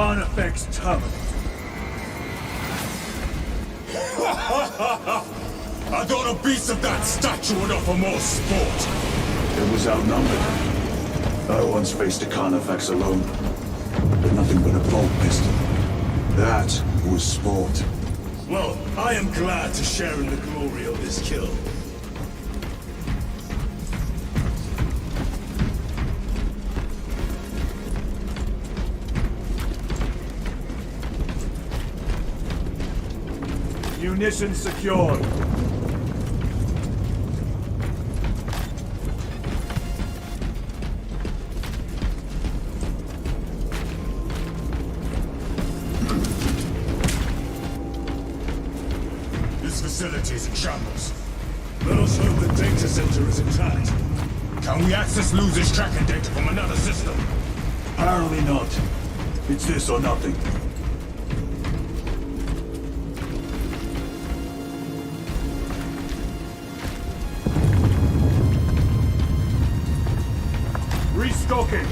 Carnifex terminal. I thought a beast of that statue would offer more sport. It was outnumbered. I once faced a Carnifex alone, but nothing but a bolt pistol. That was sport. Well, I am glad to share in the glory of this kill. Munitions secured. This facility is in shambles. Let us hope the data center is intact. Can we access losers tracking data from another system? Apparently not. It's this or nothing. Restocking.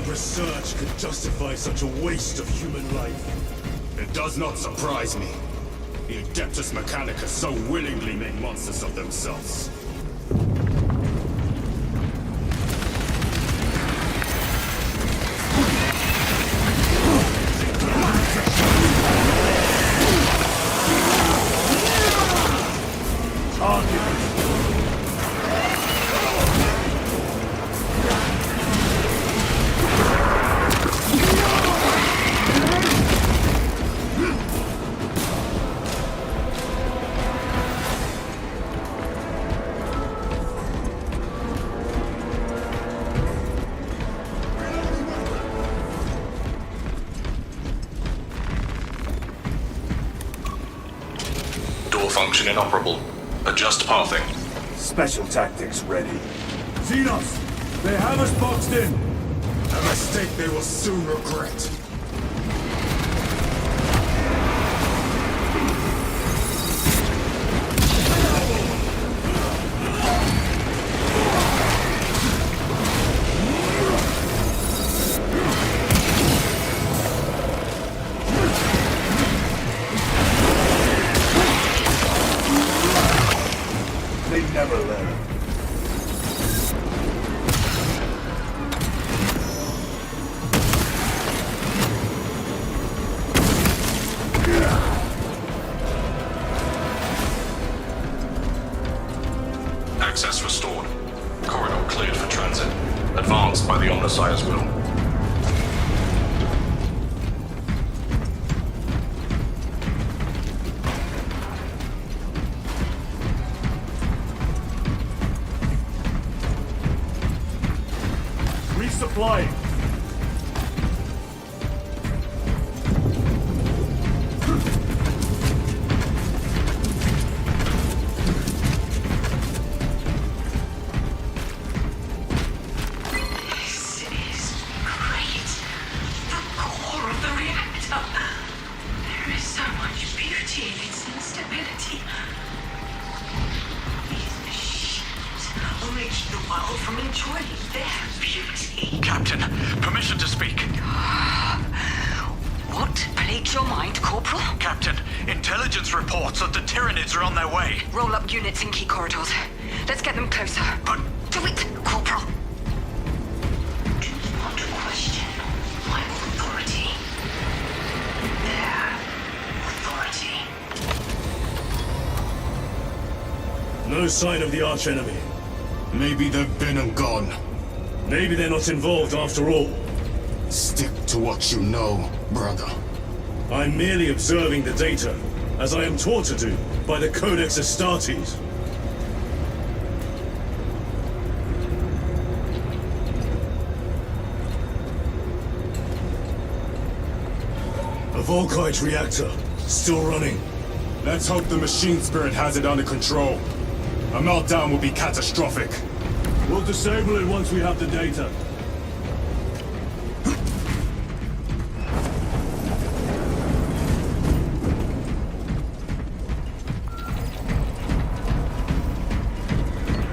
Research could justify such a waste of human life. It does not surprise me. The Adeptus Mechanica so willingly make monsters of themselves. Function inoperable. Adjust pathing. Special tactics ready. Xenos! They have us boxed in! A mistake they will soon regret. Never learn. Access restored. Corridor cleared for transit. Advanced by the Omnissiah's will. Resupplying. This is great. The core of the reactor. There is so much beauty in its instability. These machines only keep the world from enjoying their beauty. Captain, permission to speak. What plagues your mind, Corporal? Captain, intelligence reports that the Tyranids are on their way. Roll up units in key corridors. Let's get them closer. But Do it, Corporal. Do not question my authority. Their authority. No sign of the archenemy. Maybe they've been and gone. Maybe they're not involved after all. Stick to what you know, brother. I'm merely observing the data, as I am taught to do by the Codex Astartes. Volkite reactor, still running. Let's hope the machine spirit has it under control. A meltdown will be catastrophic. We'll disable it once we have the data.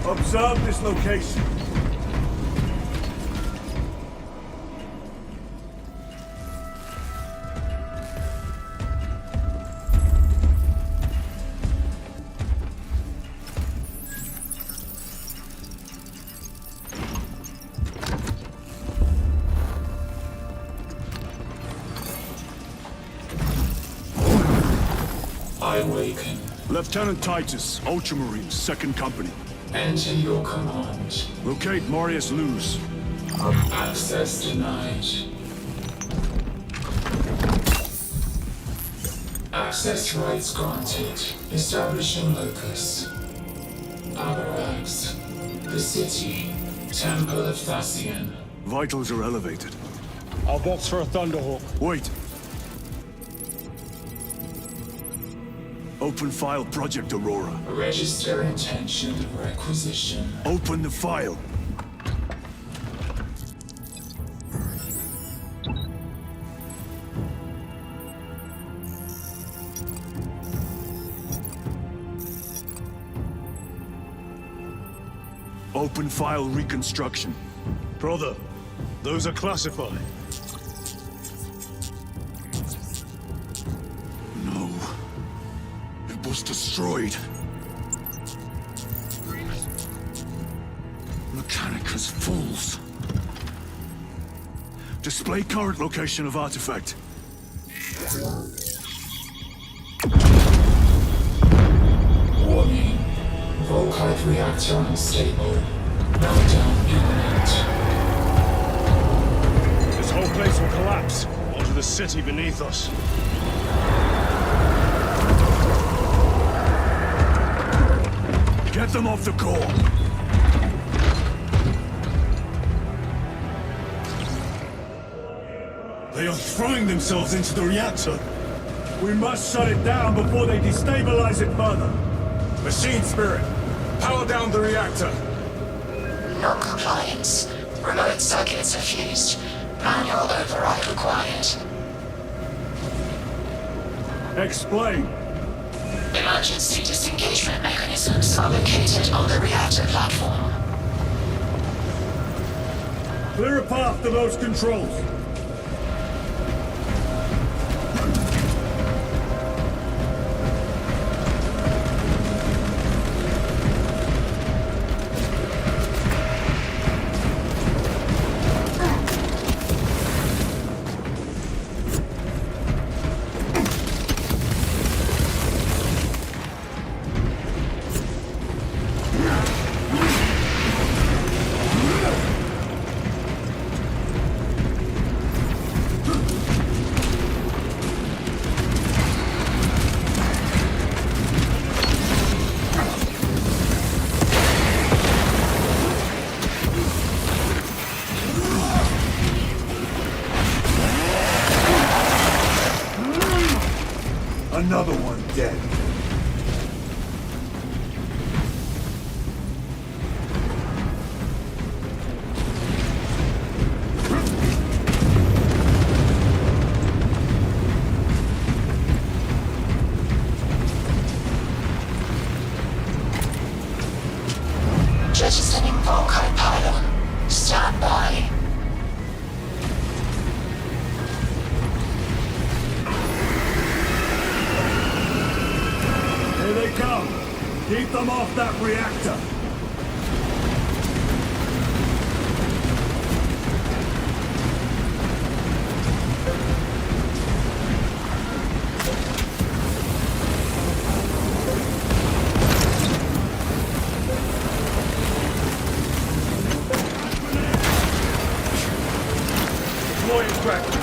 Observe this location. I awaken. Lieutenant Titus, Ultramarines, 2nd Company. Enter your command. Locate Marius Luz. Access denied. Access rights granted. Establishing locus. Abarax. The city. Temple of Thasian. Vitals are elevated. I'll box for a Thunderhawk. Wait. Open file Project Aurora. Register intention of requisition. Open the file. Open file reconstruction. Brother, those are classified. No. It was destroyed. Mechanicus fools. Display current location of artifact. Warning. Volkite reactor unstable. Meltdown imminent. This whole place will collapse onto the city beneath us. Get them off the core. They are throwing themselves into the reactor. We must shut it down before they destabilize it further. Machine spirit, power down the reactor. No compliance. Remote circuits are fused. Manual override required. Explain. Emergency disengagement mechanisms are located on the reactor platform. Clear a path to those controls. Another one dead. Jettisoning Volkite pylon. Stand by. Here they come. Keep them off that reactor. Deploy extractor.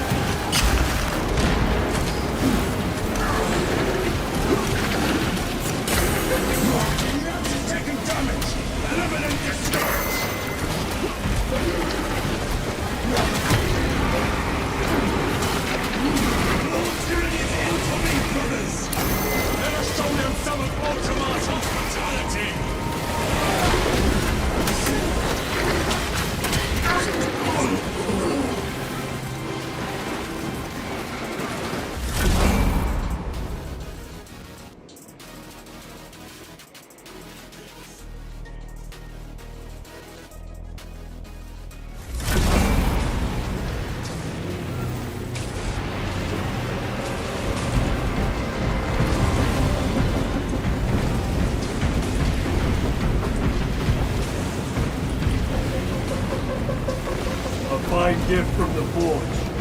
fine gift from the forge.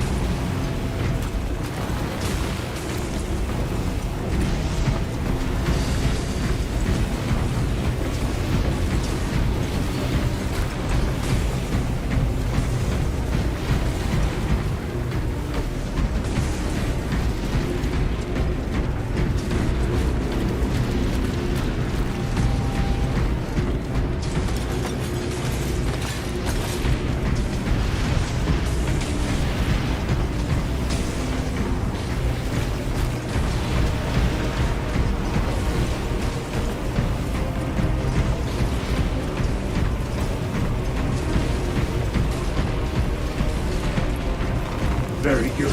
Very good.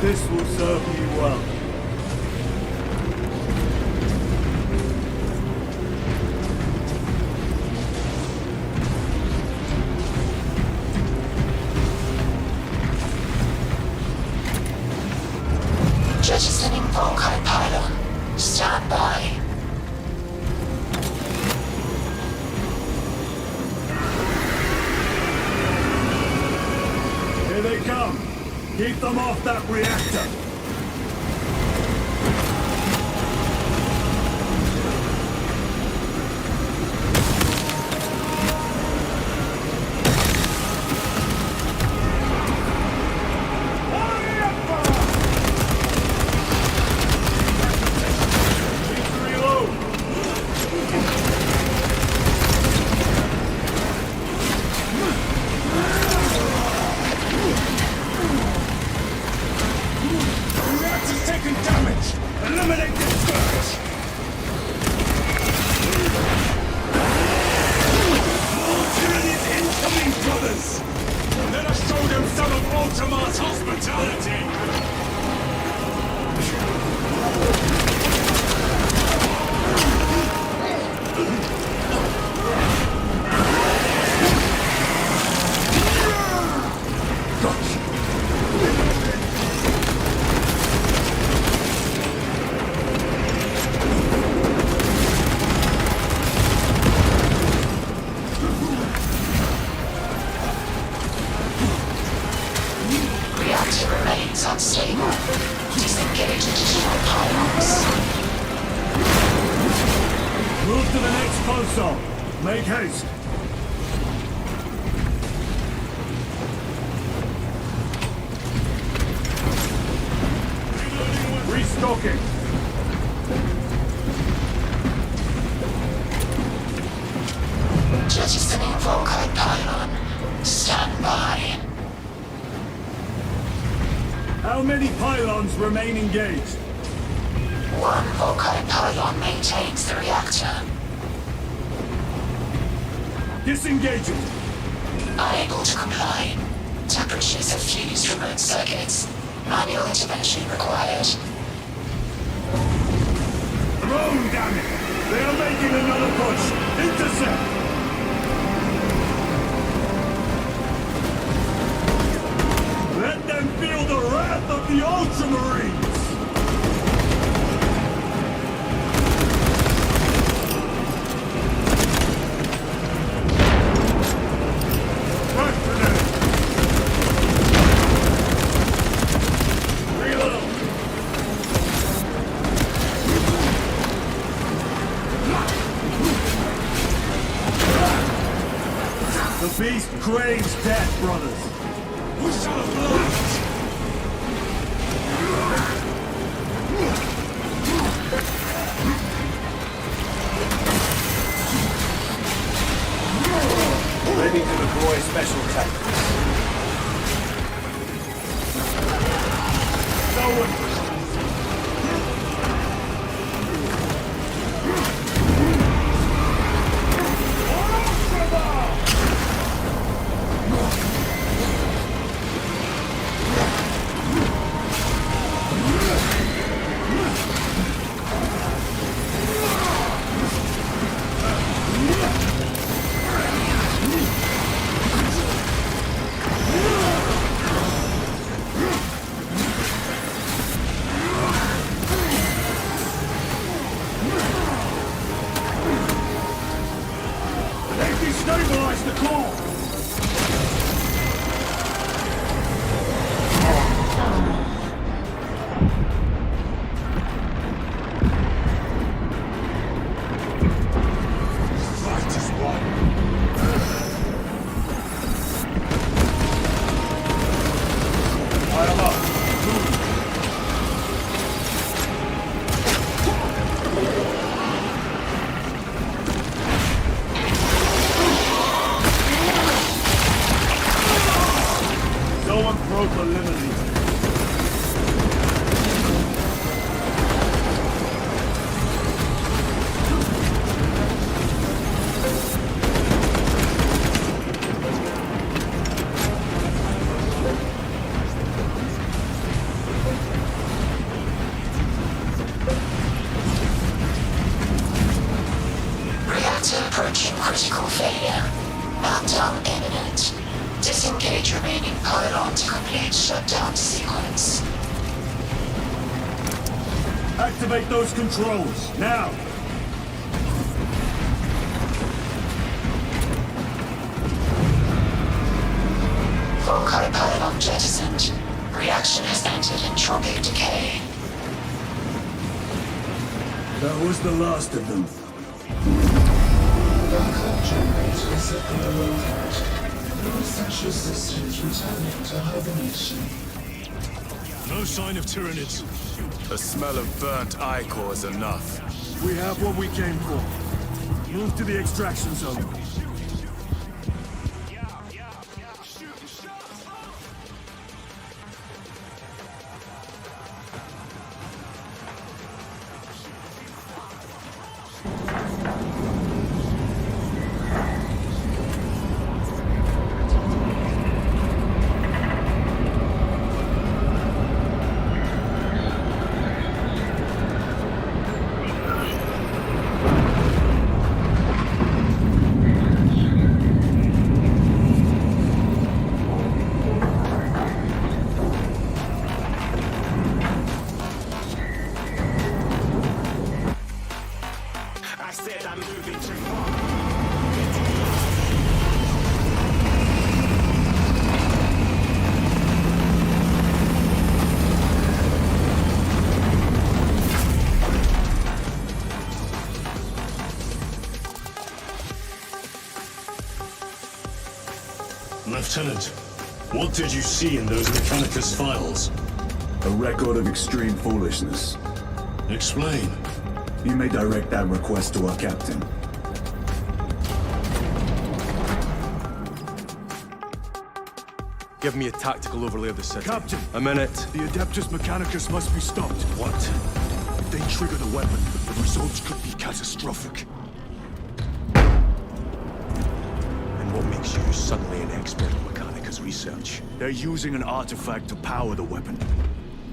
This will serve me well. Jettisoning Volkite pylon. Stand by. Here they come. Keep them off that reactor. Unstable. Disengage additional pylons. Move to the next console. Make haste. Restocking. Jettisoning Volkite pylon. Stand by. How many pylons remain engaged? One Volkite pylon maintains the reactor. Disengaging. Unable to comply. Temperatures have fused remote circuits. Manual intervention required. Drone, damn it! They are making another push! Intercept! Let them feel the wrath of the Ultramarines! Frag grenade! Reload! The beast craves death, brothers! We shall have ready to deploy special tactics. Forward! one probe eliminated. Approaching critical failure. Meltdown imminent. Disengage remaining pylon to complete shutdown sequence. Activate those controls, now! Foci pylon jettisoned. Reaction has entered entropic decay. That was the last of them. Bunker generators at global threat. No essential systems returning to hibernation. No sign of Tyranids. The smell of burnt ichor is enough. We have what we came for. Move to the extraction zone. Lieutenant, what did you see in those Mechanicus files? A record of extreme foolishness. Explain. You may direct that request to our captain. Give me a tactical overlay of the city. Captain! A minute. The Adeptus Mechanicus must be stopped. What? If they trigger the weapon, the results could be catastrophic. And what makes you suddenly an expert in Mechanicus research? They're using an artifact to power the weapon.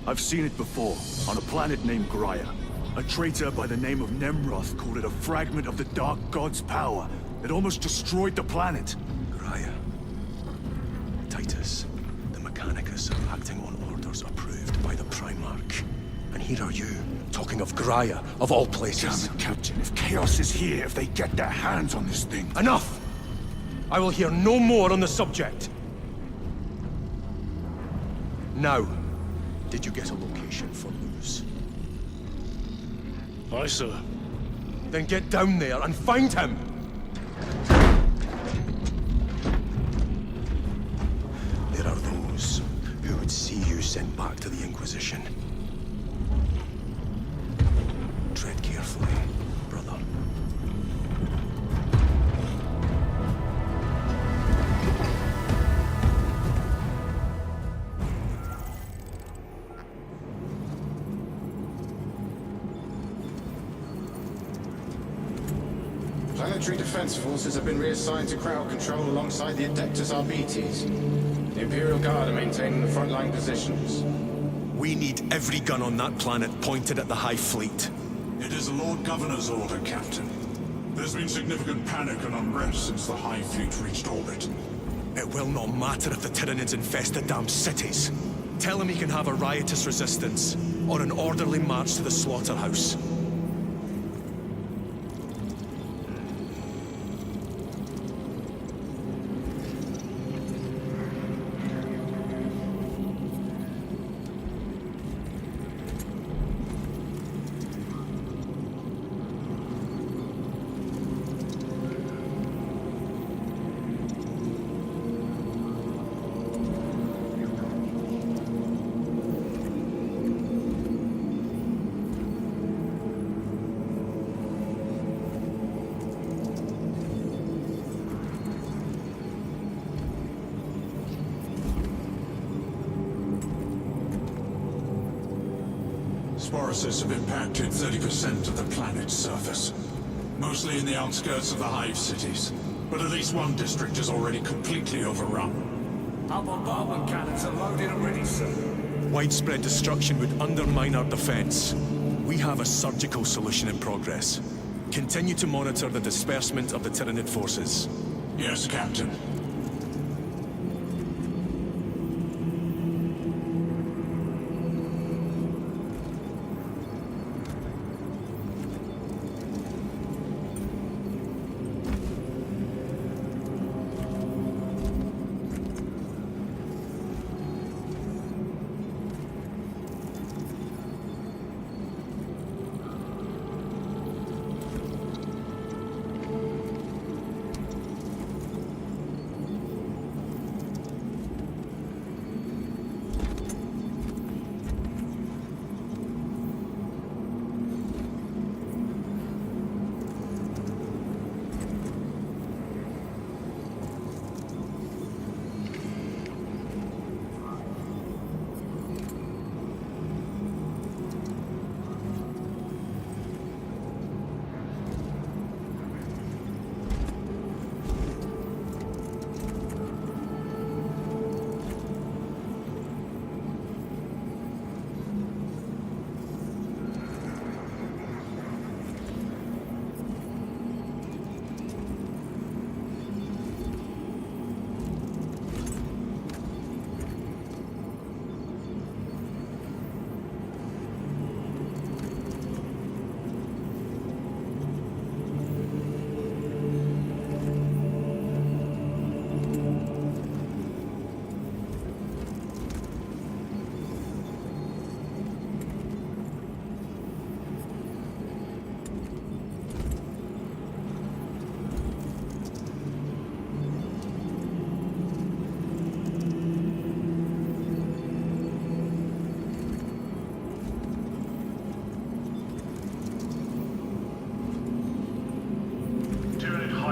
I've seen it before, on a planet named Graia. A traitor by the name of Nemroth called it a fragment of the Dark God's power that almost destroyed the planet. Graia. Titus, the Mechanicus are acting on orders approved by the Primarch. And here are you, talking of Graia, of all places. Damn it, Captain. If Chaos is here, if they get their hands on this thing... Enough! I will hear no more on the subject. Now, did you get a location for Luz? Aye, sir. Then get down there and find him! There are those who would see you sent back to the Inquisition. Tread carefully, brother. Planetary defense forces have been reassigned to crowd control alongside the Adeptus Arbites. The Imperial Guard are maintaining the frontline positions. We need every gun on that planet pointed at the High Fleet. It is the Lord Governor's order, Captain. There's been significant panic and unrest since the High Fleet reached orbit. It will not matter if the Tyranids infest the damn cities. Tell him he can have a riotous resistance, or an orderly march to the slaughterhouse. Sporocysts have impacted 30% of the planet's surface. Mostly in the outskirts of the hive cities. But at least one district is already completely overrun. Our bombardment cannons are loaded and ready, sir. Widespread destruction would undermine our defense. We have a surgical solution in progress. Continue to monitor the disbursement of the Tyranid forces. Yes, Captain.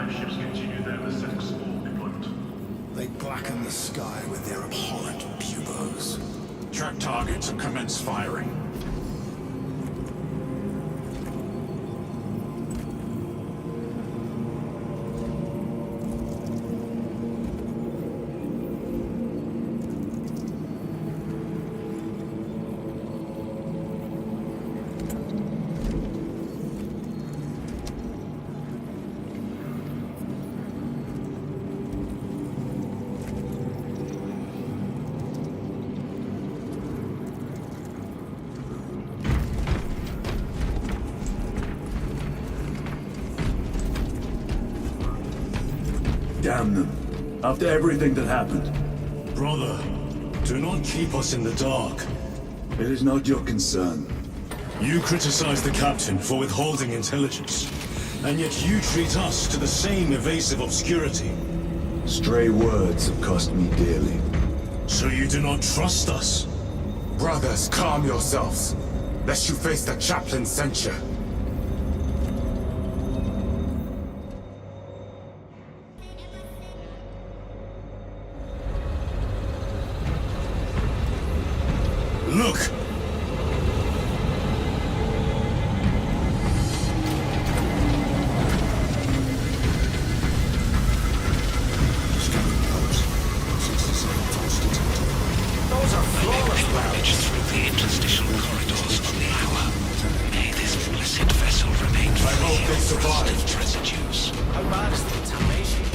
Ships continue their Pacific Sword deployment. They blacken the sky with their abhorrent buboes. Track targets and commence firing. Damn them. After everything that happened. Brother, do not keep us in the dark. It is not your concern. You criticize the captain for withholding intelligence, and yet you treat us to the same evasive obscurity. Stray words have cost me dearly. So you do not trust us? Brothers, calm yourselves, lest you face the chaplain's censure. Look! Those are flawless Ravage through the interstitial corridors on the hour. May this blessed vessel remain free I hope they of survive. rusted residues. How bad is the contamination?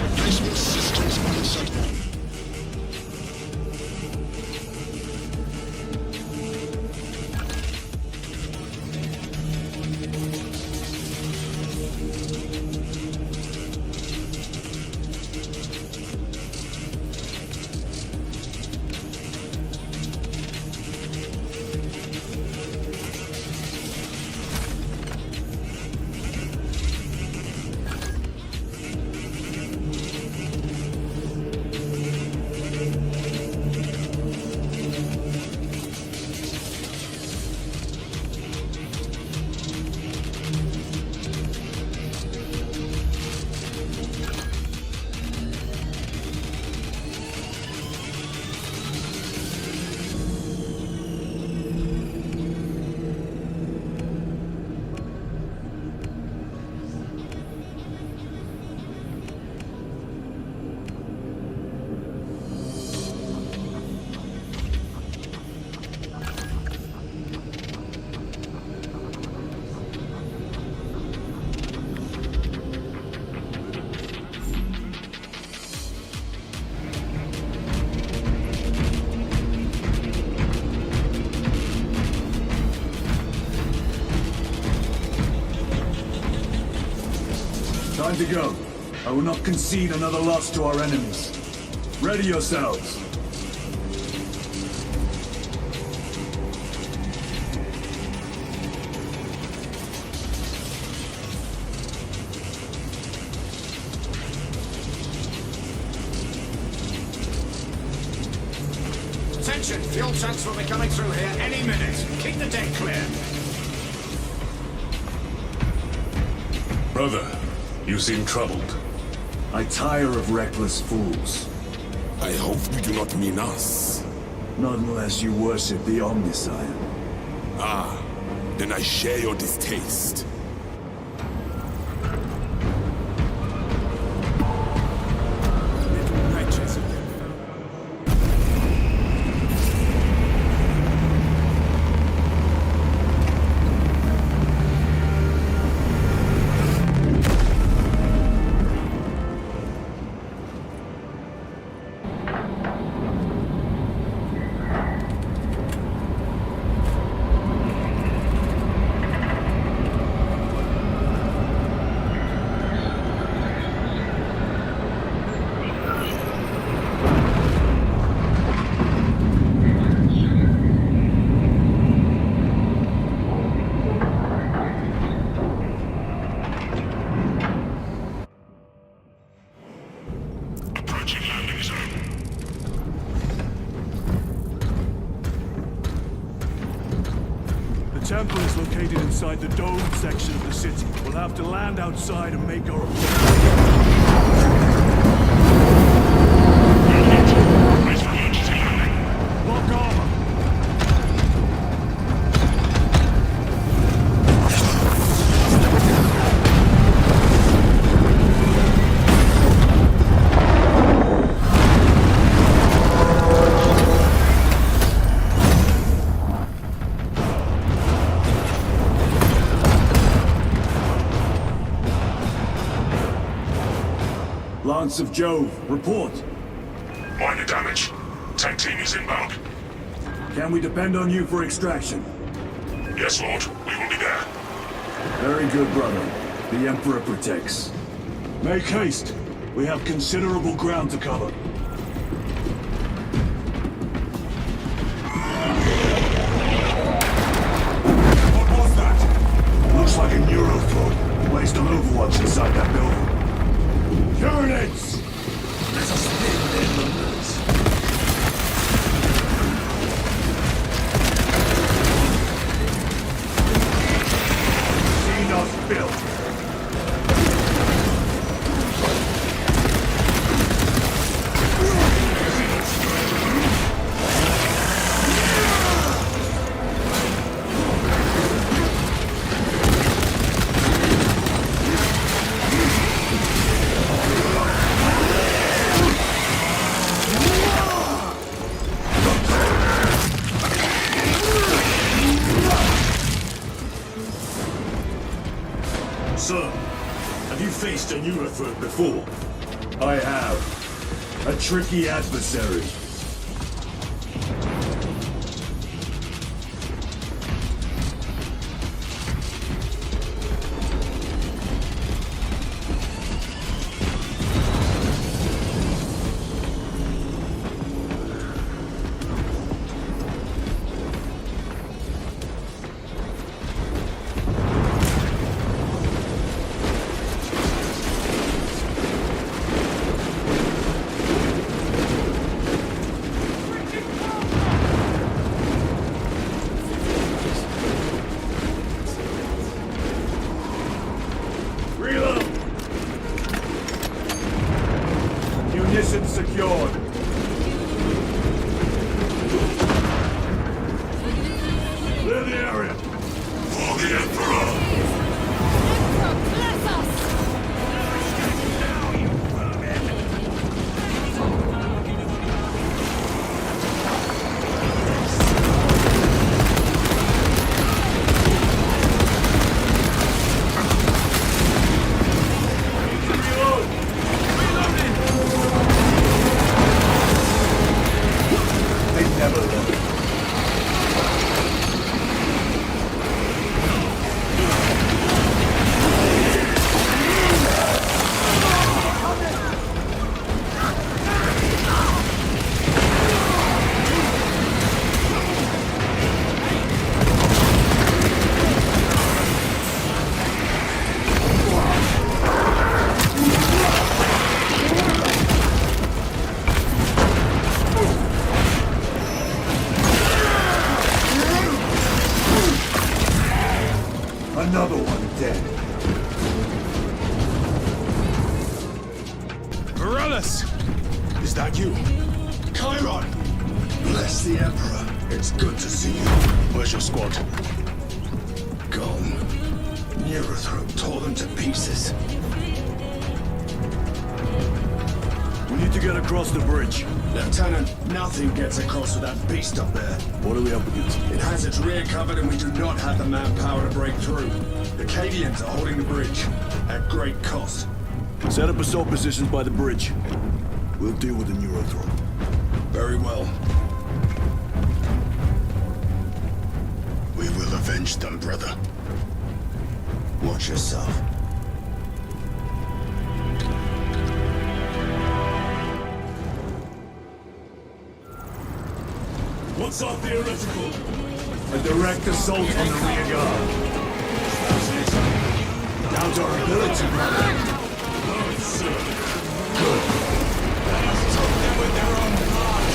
Replacement systems on site. Time to go. I will not concede another loss to our enemies. Ready yourselves. Attention, fuel tanks will be coming through here any minute. Keep the deck clear. Brother, you seem troubled. I tire of reckless fools. I hope you do not mean us. Not unless you worship the Omniscient. Ah, then I share your distaste. The temple is located inside the domed section of the city. We'll have to land outside and make our Lock armor! Lance of Jove, report. Minor damage. Tank team is inbound. Can we depend on you for extraction? Yes, Lord. We will be there. Very good, brother. The Emperor protects. Make haste. We have considerable ground to cover. What was that? Looks like a Neurothrow. Placed on Overwatch inside that building. Units! Let us spin their numbers. Seen us built. Sir, have you faced a Neurothroat before? I have. A tricky adversary. Munitions secured. Clear the area. For the Emperor! Bless us! Reload! Reloading! Morellis! Is that you? Chiron! Bless the Emperor. It's good to see you. Where's your squad? Gone. Neurothroat tore them to pieces. We need to get across the bridge. Lieutenant, nothing gets across with that beast up there. What are we up against? It has its rear covered and we do not have the manpower to break through. The Cadians are holding the bridge, at great cost. Set up assault positions by the bridge. We'll deal with the Neurothroat. Very well. We will avenge them, brother. Watch yourself. What's our theoretical? A direct assault on the rear guard. Doubt our ability, brother. Oh, sir. Good. Let us took them with their own blood.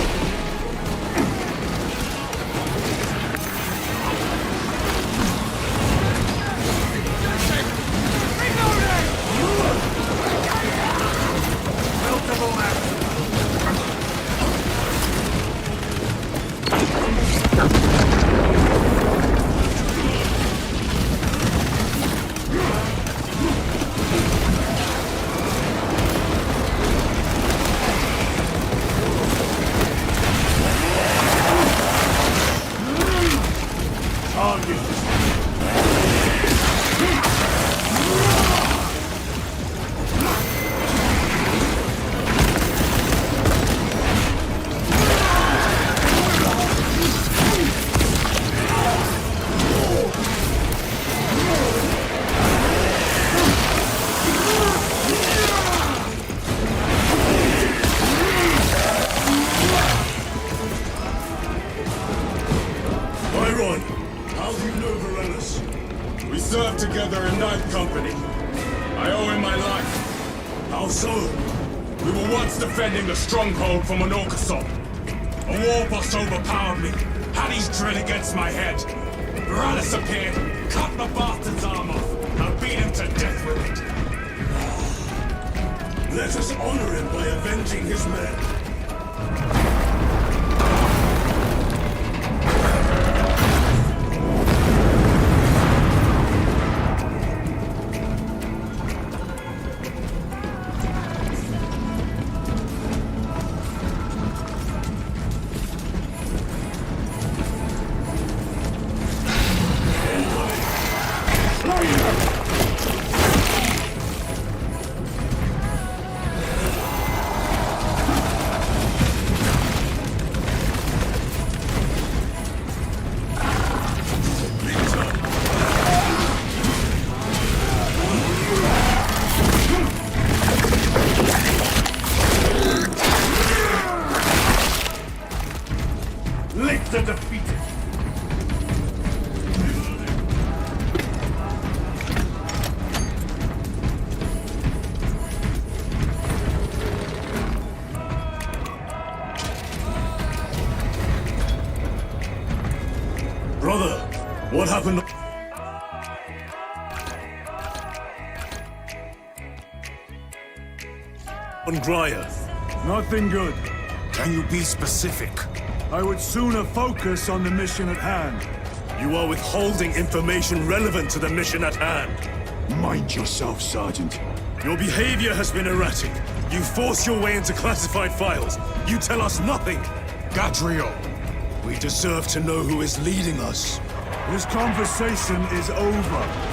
Multiple actions. Together in 9th Company. I owe him my life. How so? We were once defending the stronghold from an Orcasaur. A war boss overpowered me, had his drill against my head. Morales appeared, cut the bastard's arm off, and beat him to death with it. Let us honor him by avenging his men. Defeated. Brother, what happened? On Graya. Nothing good. Can you be specific? I would sooner focus on the mission at hand. You are withholding information relevant to the mission at hand. Mind yourself, Sergeant. Your behavior has been erratic. You force your way into classified files. You tell us nothing. Gadriel, we deserve to know who is leading us. This conversation is over.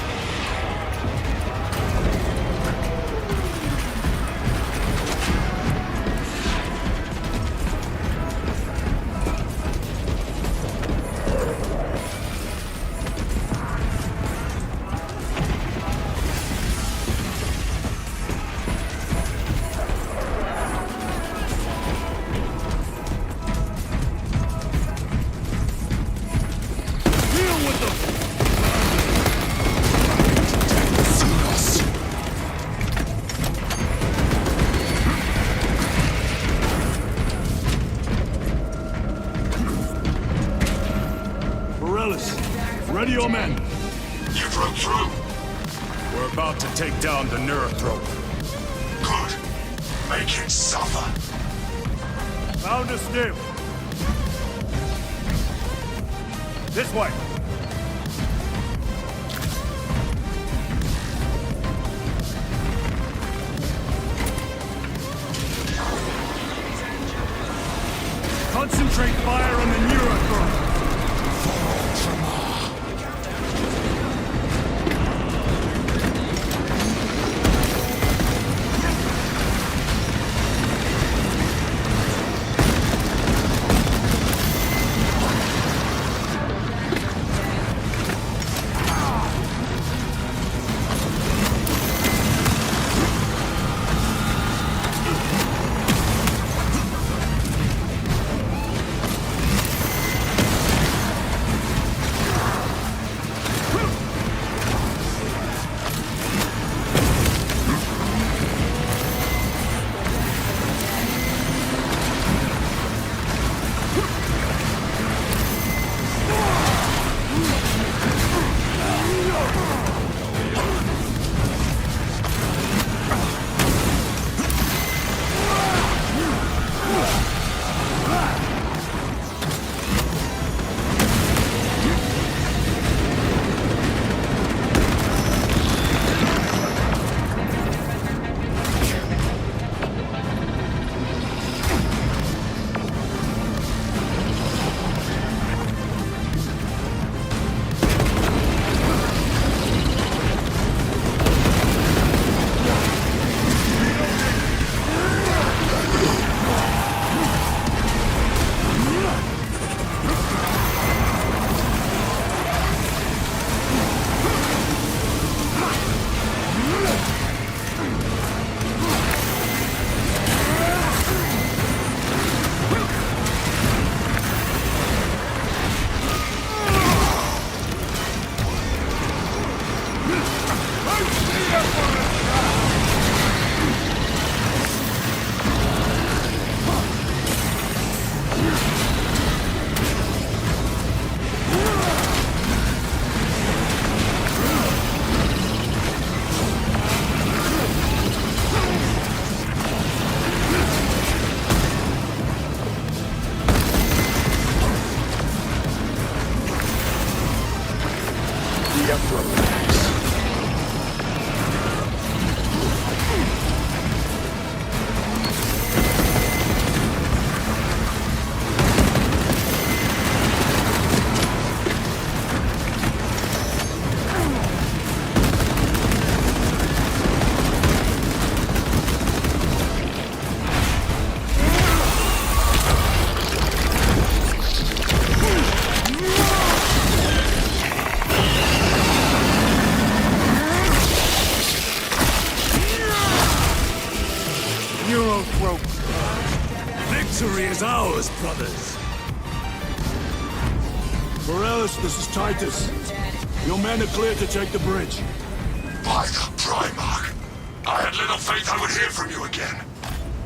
Ready your men. You broke through. We're about to take down the Neurothroat. Good. May Make it suffer. Found a stim. This way. Concentrate fire on the Neurotron. Victory is ours, brothers. Morales, this is Titus. Your men are clear to take the bridge. By the Primarch. I had little faith I would hear from you again.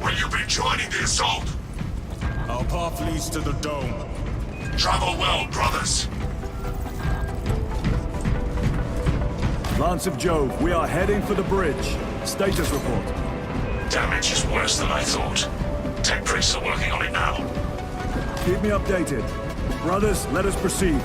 Will you be joining the assault? Our path leads to the dome. Travel well, brothers. Lance of Jove, we are heading for the bridge. Status report. Damage is worse than I thought. Tech priests are working on it now. Keep me updated. Brothers, let us proceed.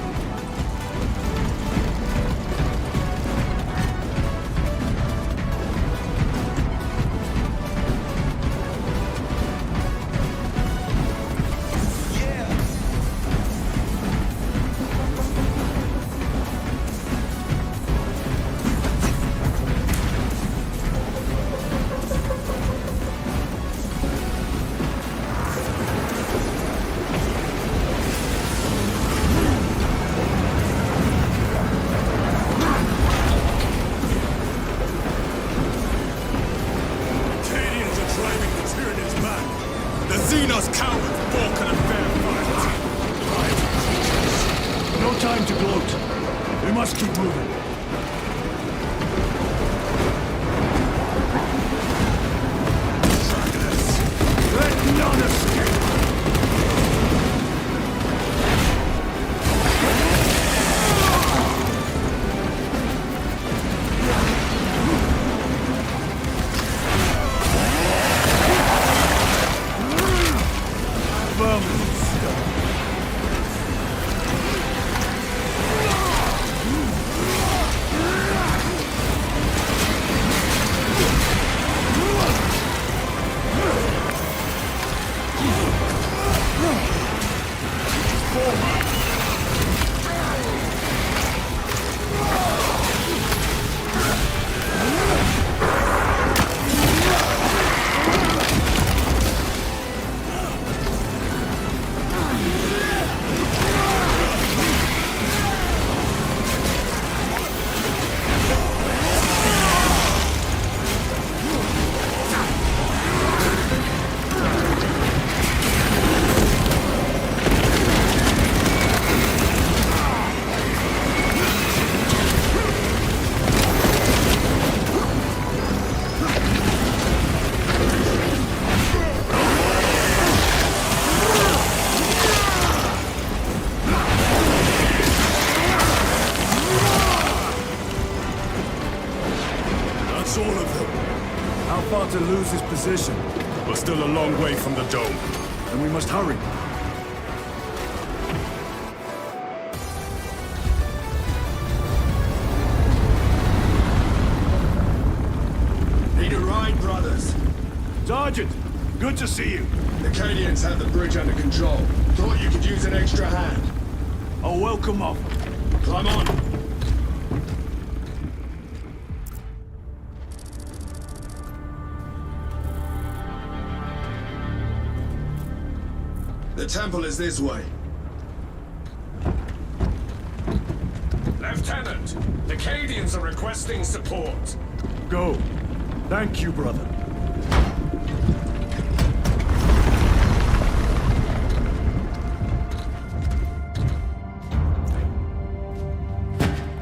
lose his position. We're still a long way from the dome. And we must hurry. Need a ride, brothers? Sergeant, good to see you. The Cadians had the bridge under control. Thought you could use an extra hand. A welcome offer. Climb on. The temple is this way. Lieutenant, the Cadians are requesting support. Go. Thank you, brother.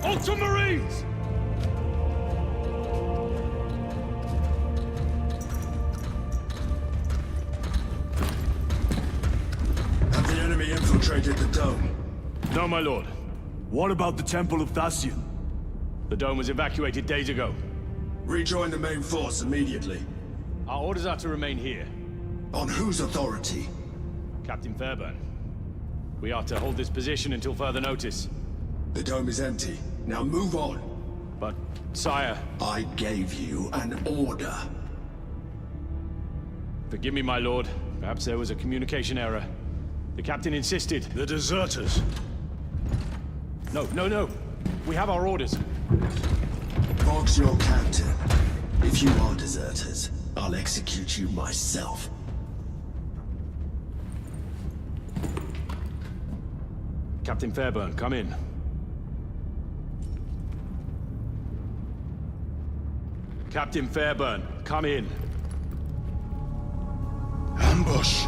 Ultramarines! Have the enemy infiltrated the dome? No, my lord. What about the Temple of Thasian? The dome was evacuated days ago. Rejoin the main force immediately. Our orders are to remain here. On whose authority? Captain Fairburn. We are to hold this position until further notice. The dome is empty. Now move on. But, sire... I gave you an order. Forgive me, my lord. Perhaps there was a communication error. The captain insisted. The deserters. No. We have our orders. Bog's your captain. If you are deserters, I'll execute you myself. Captain Fairburn, come in. Captain Fairburn, come in. Ambush!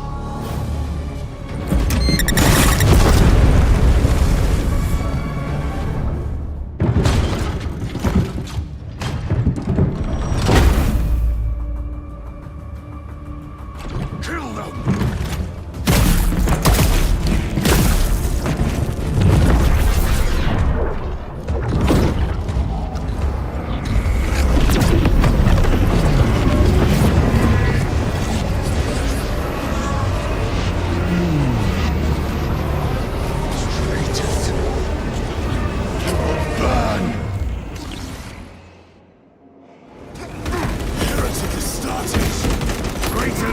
Kill them!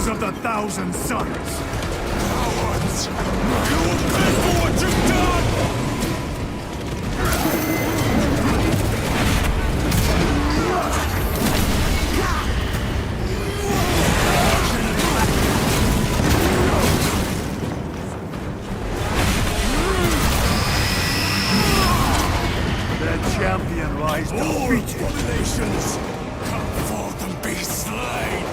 Of the Thousand Suns! Cowards! You will pay for what you've done! Their champion lies defeated. Abominations! Come forth and be slain!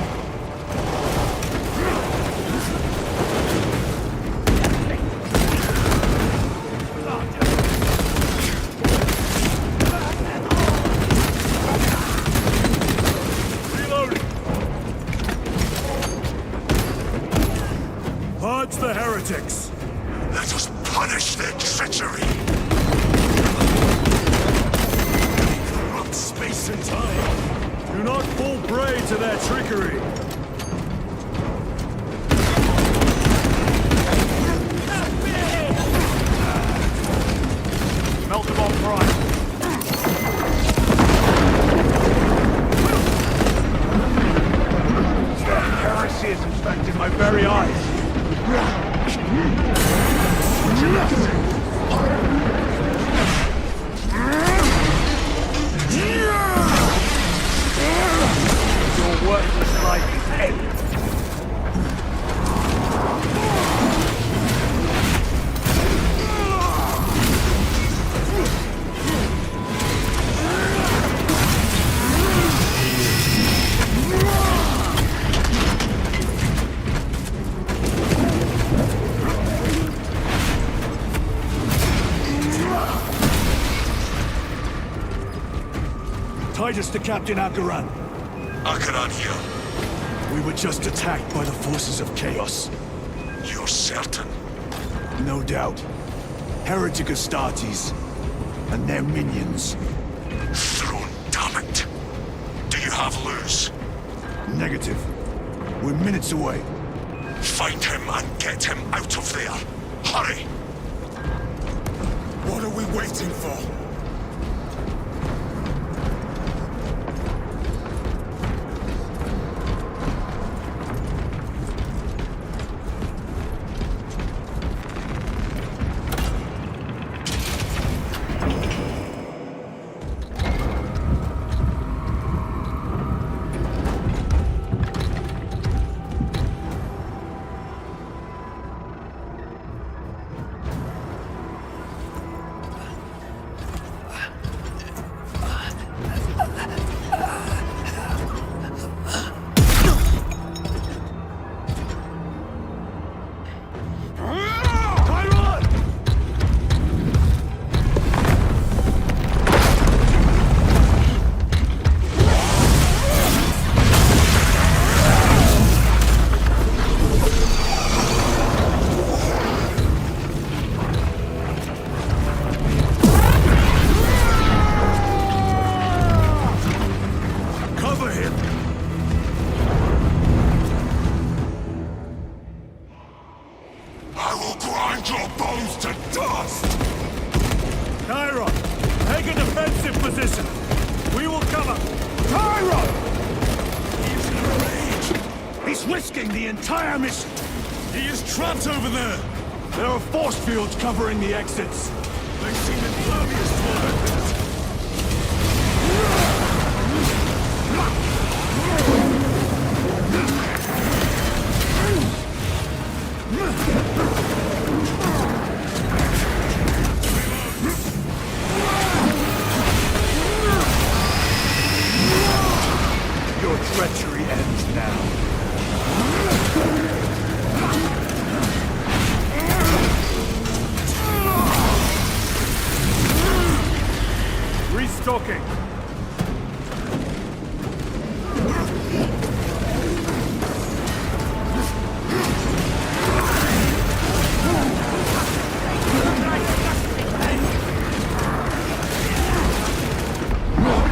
Purge the heretics! Let us punish their treachery! Corrupt space and time! Do not fall prey to their trickery! Melt them on prime! Heresy is infecting my very eyes! Your worthless life is ended. Tide us to Captain Akaran. Akaran here. We were just attacked by the forces of chaos. You're certain? No doubt. Heretic Astartes and their minions. Throne, damn it! Do you have loose? Negative. We're minutes away. Find him and get him out of there. Hurry! What are we waiting for? Covering the exits. They seem impervious to all weapons. Your treachery ends now. Restocking.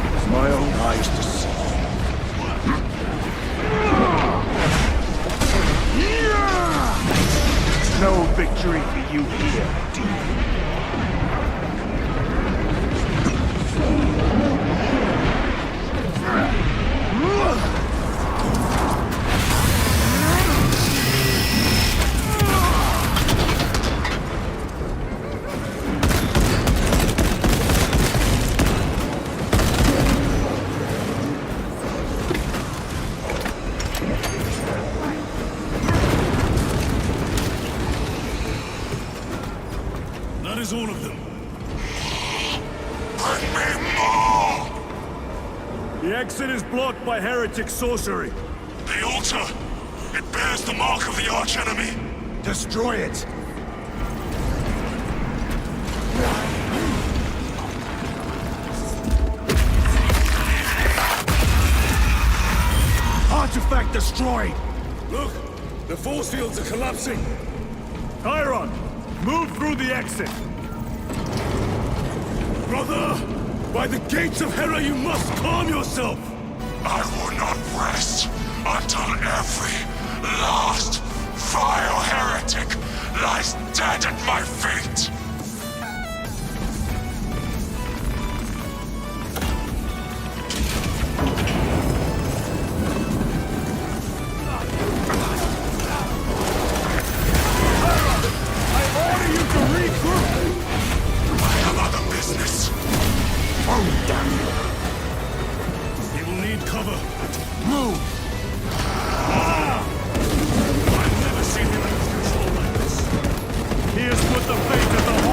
With my own eyes to see. No victory for you here, demon. That is all of them. Bring me more! The exit is blocked by heretic sorcery. The altar! It bears the mark of the archenemy! Destroy it! Artifact destroyed! Look! The force fields are collapsing! Chiron! Move through the exit! Brother! By the gates of Hera, you must calm yourself! I will not rest until every last vile heretic lies dead at my feet! Here's what the fate of the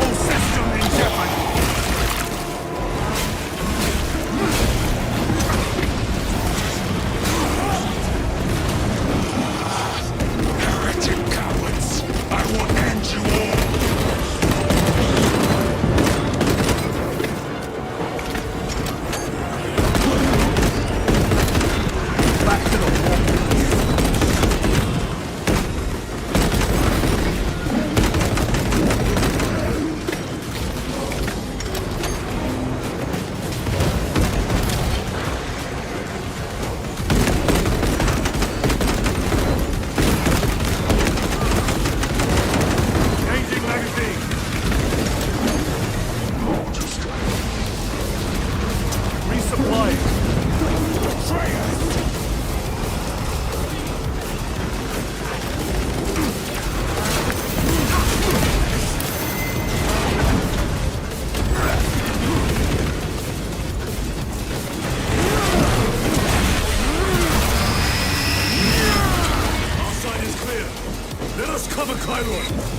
Cover Chiron!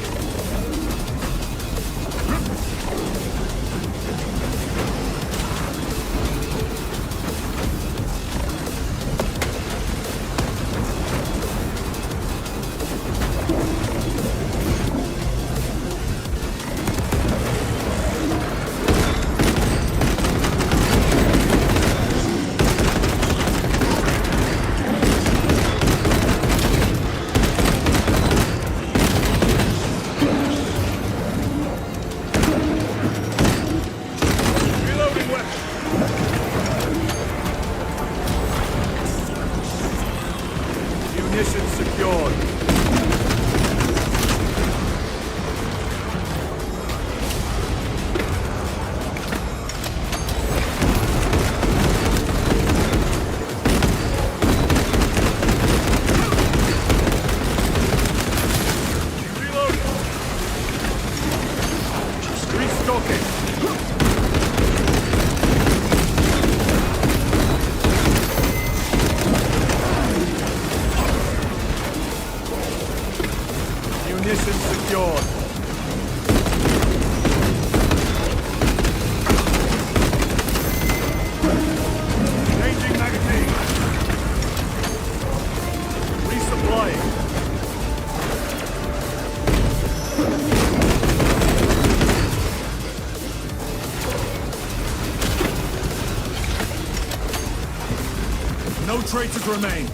No traitors remain.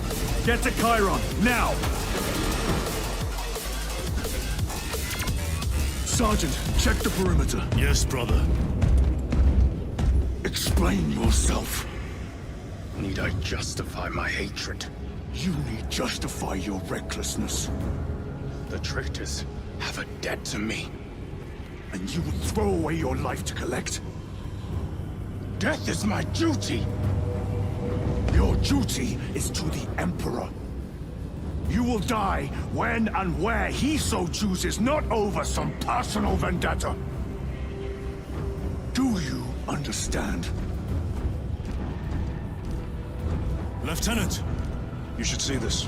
Get to Chiron, now! Sergeant, check the perimeter. Yes, brother. Explain yourself. Need I justify my hatred? You need justify your recklessness. The traitors have a debt to me. And you would throw away your life to collect? Death is my duty! Your duty is to the Emperor. You will die when and where he so chooses, not over some personal vendetta. Do you understand? Lieutenant, you should see this.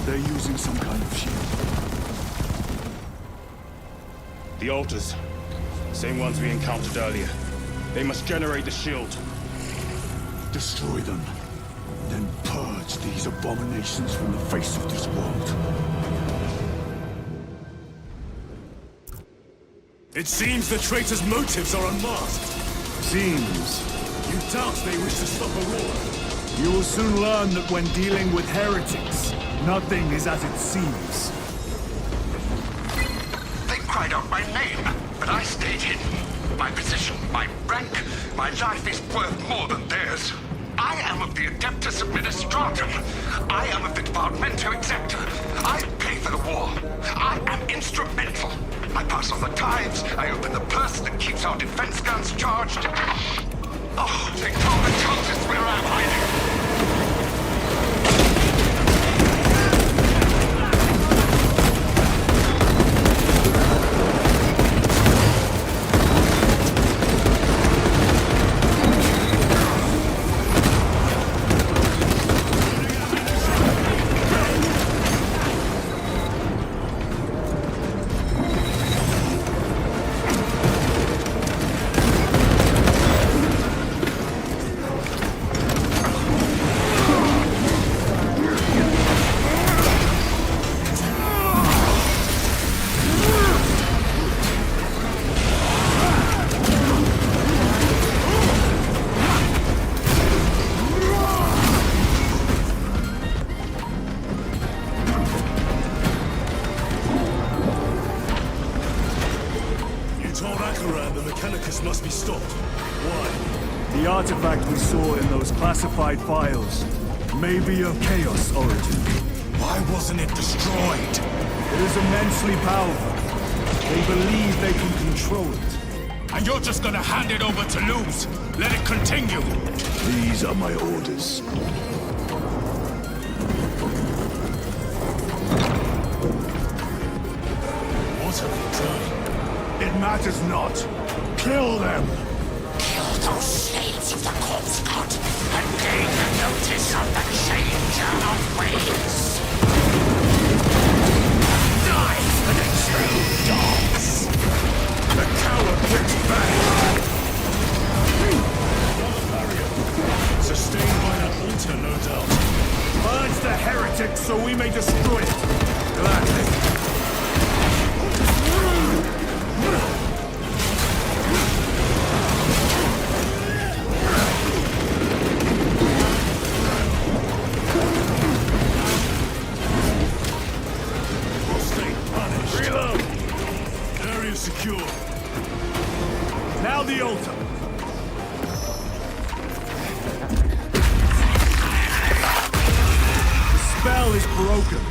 They're using some kind of shield. The altars. Same ones we encountered earlier. They must generate the shield. Destroy them. Then purge these abominations from the face of this world. It seems the traitors' motives are unmasked. Seems. You doubt they wish to stop Aurora? You will soon learn that when dealing with heretics, nothing is as it seems. They cried out my name, but I stayed hidden. My position, my rank, my life is worth more than theirs. I am of the Adeptus Administratum. I am of the Departamento Exector. I pay for the war. I am instrumental. I pass on the tithes. I open the purse that keeps our defense guns charged. Oh, they told the cultists where I'm hiding. Must be stopped. Why? The artifact we saw in those classified files may be of Chaos origin. Why wasn't it destroyed? It is immensely powerful. They believe they can control it. And you're just gonna hand it over to lose? Let it continue? These are my orders. What are they doing? It matters not. Kill them! Kill those slaves of the corpse god and gain the notice of the changer of ways. Die for the true dogs! The coward picks back! Sustained by that altar, no doubt. Purge the heretic so we may destroy it! Gladly. Secure. Now the altar. The spell is broken.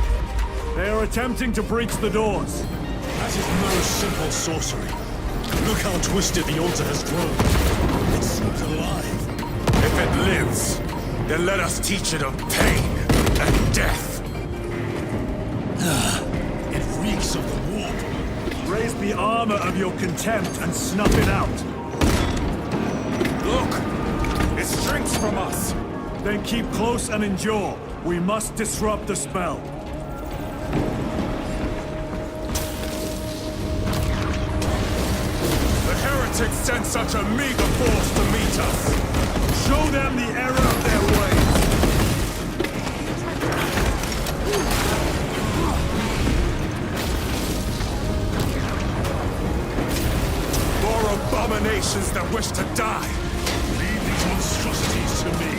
They are attempting to breach the doors. That is no simple sorcery. Look how twisted the altar has grown. It's not alive. If it lives, then let us teach it of pain and death. It reeks of the warp. Raise the armor of your contempt and snuff it out. Look! It shrinks from us! Then keep close and endure. We must disrupt the spell. The heretics sent such a meager force to meet us! Show them the error of their ways! Abominations that wish to die! Leave these monstrosities to me.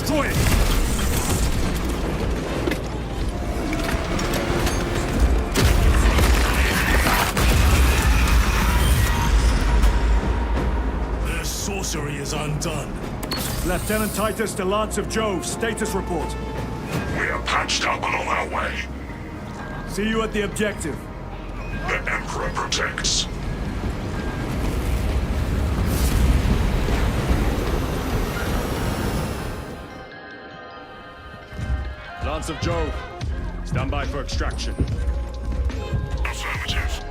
Destroy it! Their sorcery is undone. Lieutenant Titus to Lance of Jove, status report. We are patched up and on our way. See you at the objective. The Emperor protects. Lance of Jove, stand by for extraction. Affirmative.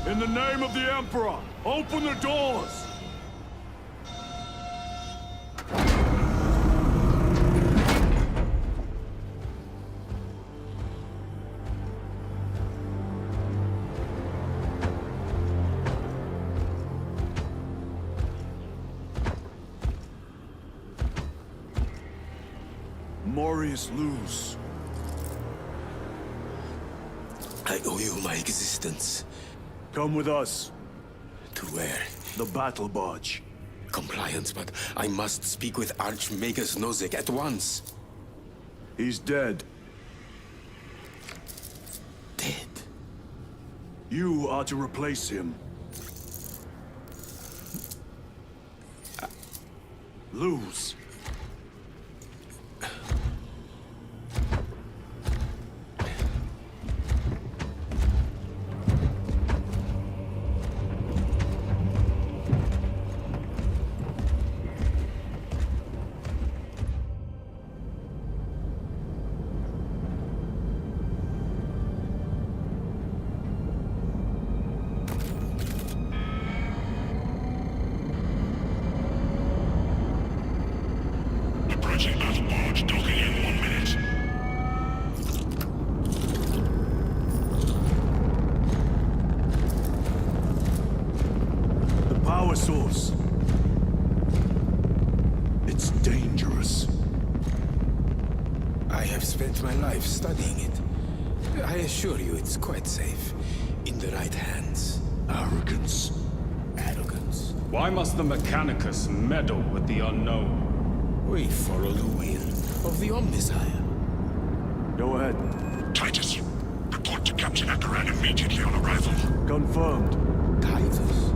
In the name of the Emperor, open the doors! Morius lose. I owe you my existence. Come with us. To where? The battle barge. Compliance, but I must speak with Archmagus Nozick at once. He's dead. Dead? You are to replace him. Lose. Approaching battle barge, docking in 1 minute. The power source. It's dangerous. I have spent my life studying it. I assure you it's quite safe. In the right hands. Arrogance. Arrogance. Why must the Mechanicus meddle with the unknown? We follow the will of the Omnisire. Go ahead. Titus, report to Captain Akaran immediately on arrival. Confirmed. Titus.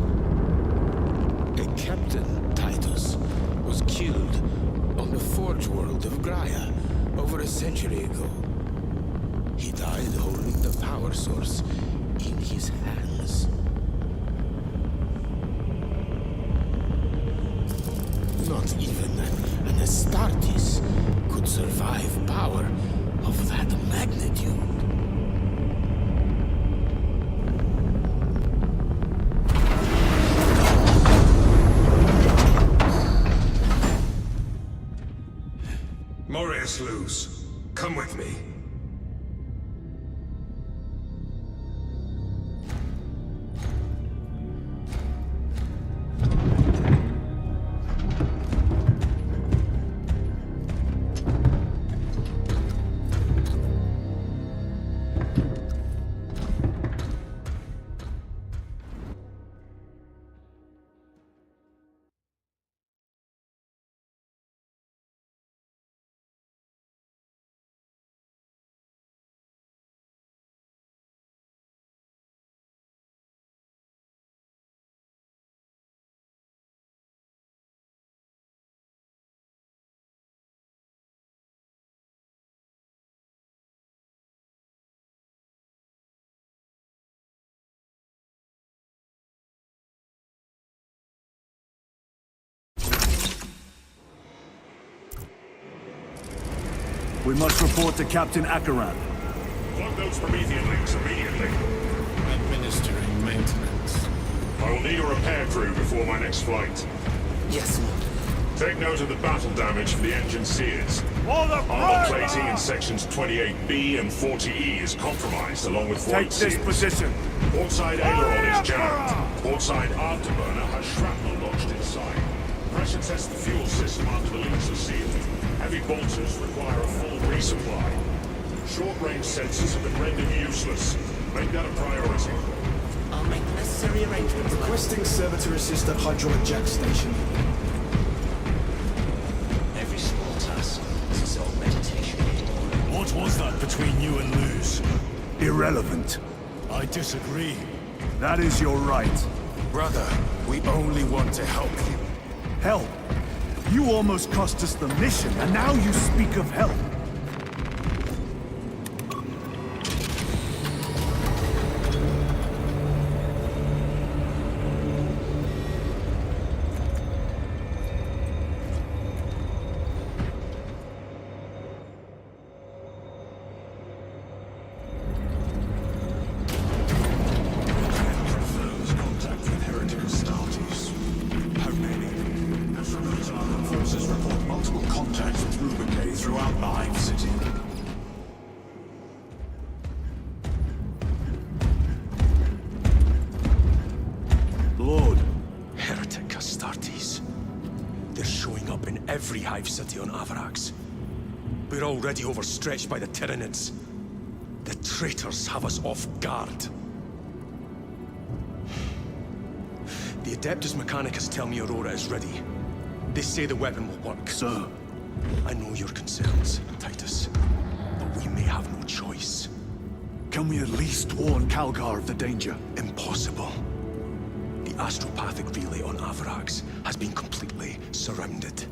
A Captain Titus was killed on the Forge world of Graia over a century ago. He died holding the power source in his hands. Not even an Astartes could survive power of that magnitude. Morius Luz, come with me. We must report to Captain Akaran. Plug those Promethean links immediately. Administering maintenance. I will need a repair crew before my next flight. Yes, sir. Take note of the battle damage for the engine sears. Armor plating in sections 28B and 40E is compromised, along with void Take this seals. position. Portside aileron is jammed. Portside afterburner has shrapnel lodged inside. Pressure test the fuel system after the leaks are sealed. Heavy bolters require a full resupply. Short-range sensors have been rendered useless. Make that a priority. I'll make the necessary arrangements. Requesting servitor assist at hydraulic jack station. Every small task is its own meditation. What was that between you and Luz? Irrelevant. I disagree. That is your right. Brother, we only want to help you. Help? You almost cost us the mission, and now you speak of help. Every hive city on Avarax. We're already overstretched by the Tyranids. The traitors have us off guard. The Adeptus Mechanicus tell me Aurora is ready. They say the weapon will work. Sir. I know your concerns, Titus, but we may have no choice. Can we at least warn KaalaH of the danger? Impossible. The astropathic relay on Avarax has been completely surrounded.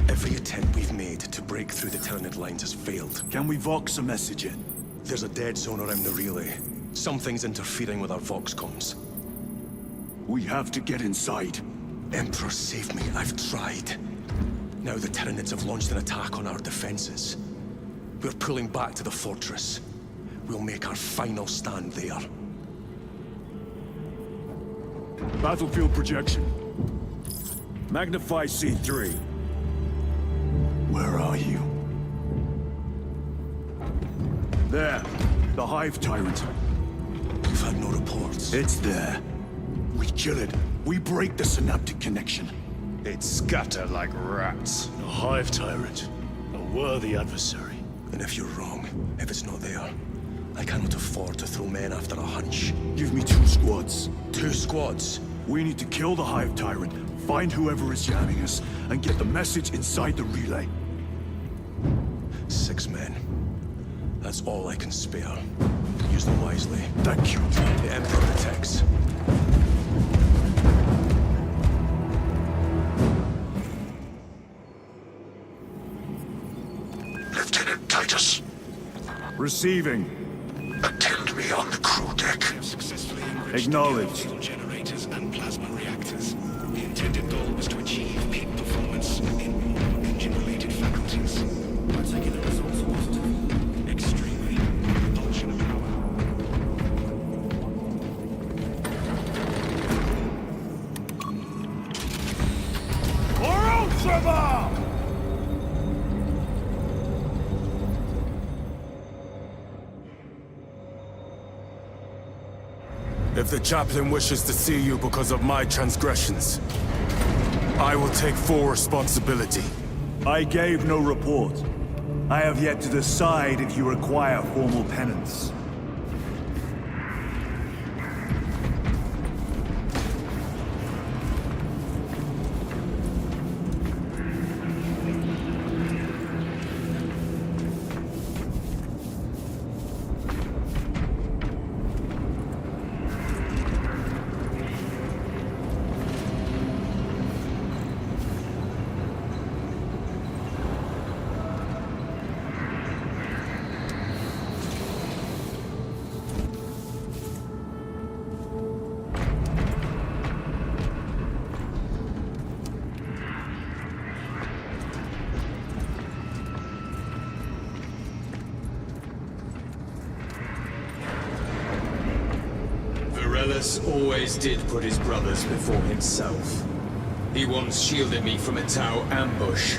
Every attempt we've made to break through the Tyranid lines has failed. Can we vox a message in? There's a dead zone around the relay. Something's interfering with our vox comms. We have to get inside. Emperor, save me. I've tried. Now the Tyranids have launched an attack on our defenses. We're pulling back to the fortress. We'll make our final stand there. Battlefield projection. Magnify C3. Where are you? There. The Hive Tyrant. We've had no reports. It's there. We kill it. We break the synaptic connection. It scatter like rats. A Hive Tyrant. A worthy adversary. And if you're wrong, if it's not there, I cannot afford to throw men after a hunch. Give me 2 squads. 2 squads? We need to kill the Hive Tyrant, find whoever is jamming us, and get the message inside the relay. 6 men. That's all I can spare. Use them wisely. Thank you. The Emperor protects. Lieutenant Titus. Receiving. Attend me on the crew deck. Acknowledged. Generators and plasma reactors. The intended goal was to achieve peak performance in engine-related faculties. Particular results positive. Extremely. Propulsion power. For Ultramar! If the chaplain wishes to see you because of my transgressions, I will take full responsibility. I gave no report. I have yet to decide if you require formal penance. Always did put his brothers before himself. He once shielded me from a Tau ambush.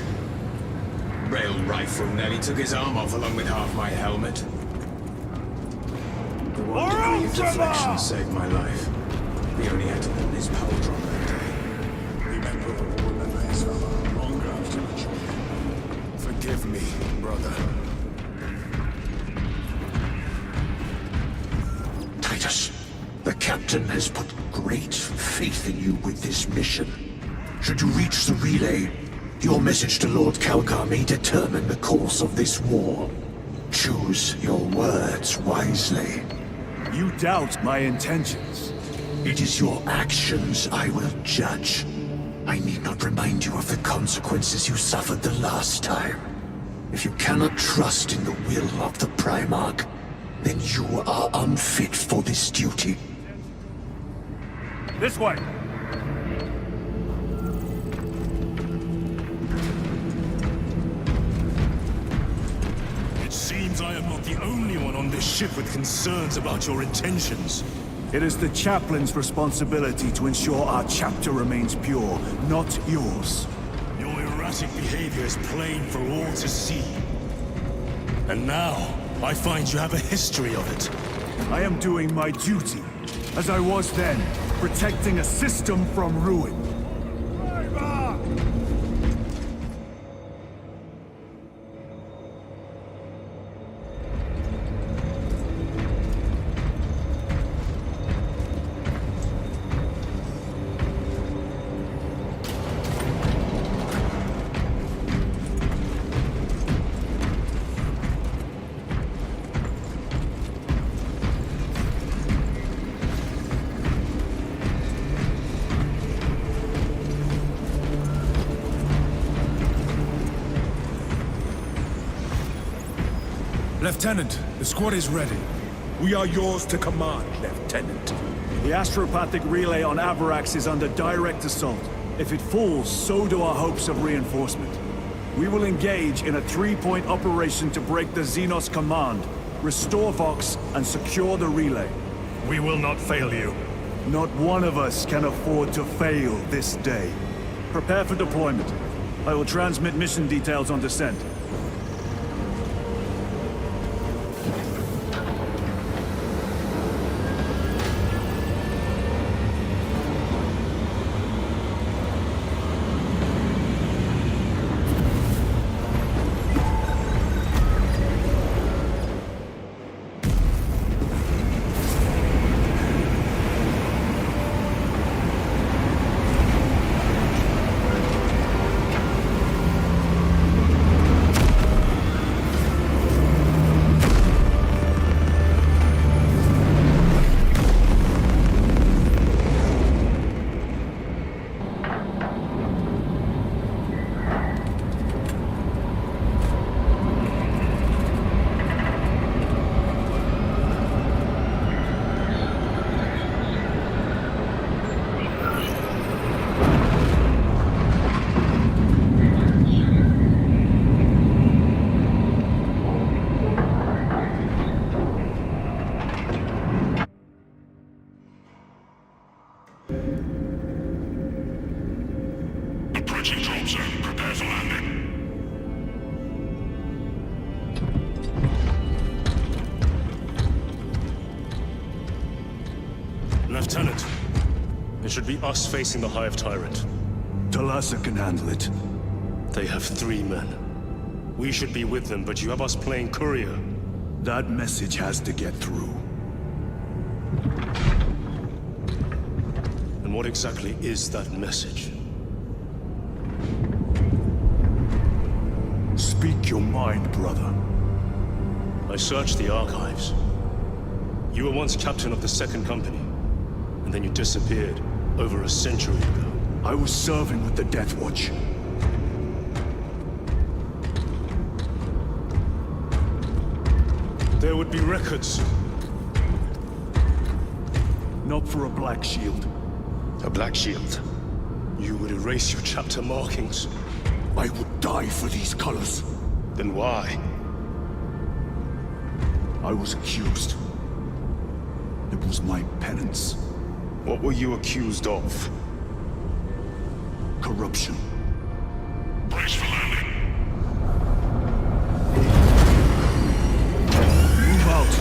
Rail rifle nearly took his arm off along with half my helmet. The one degree of deflection saved my life. He only had to learn his power drop that day. Remember his father long after the journey. Forgive me, brother. captain has put great faith in you with this mission. Should you reach the relay, your message to Lord KaalaH may determine the course of this war. Choose your words wisely. You doubt my intentions. It is your actions I will judge. I need not remind you of the consequences you suffered the last time. If you cannot trust in the will of the Primarch, then you are unfit for this duty. This way! It seems I am not the only one on this ship with concerns about your intentions. It is the chaplain's responsibility to ensure our chapter remains pure, not yours. Your erratic behavior is plain for all to see. And now, I find you have a history of it. I am doing my duty, as I was then, protecting a system from ruin. Lieutenant, the squad is ready. We are yours to command, Lieutenant. The astropathic relay on Avarax is under direct assault. If it falls, so do our hopes of reinforcement. We will engage in a three-point operation to break the Xenos command, restore Vox, and secure the relay. We will not fail you. Not one of us can afford to fail this day. Prepare for deployment. I will transmit mission details on descent. Approaching drop zone. Prepare for landing. Lieutenant, it should be us facing the Hive Tyrant. Talassa can handle it. They have 3 men. We should be with them, but you have us playing courier. That message has to get through. And what exactly is that message? Speak your mind, brother. I searched the archives. You were once captain of the Second Company, and then you disappeared over a century ago. I was serving with the Death Watch. There would be records. Not for a Black Shield. A Black Shield? You would erase your chapter markings. I would die for these colors. Then why? I was accused. It was my penance. What were you accused of? Corruption. Brace for landing. Move out.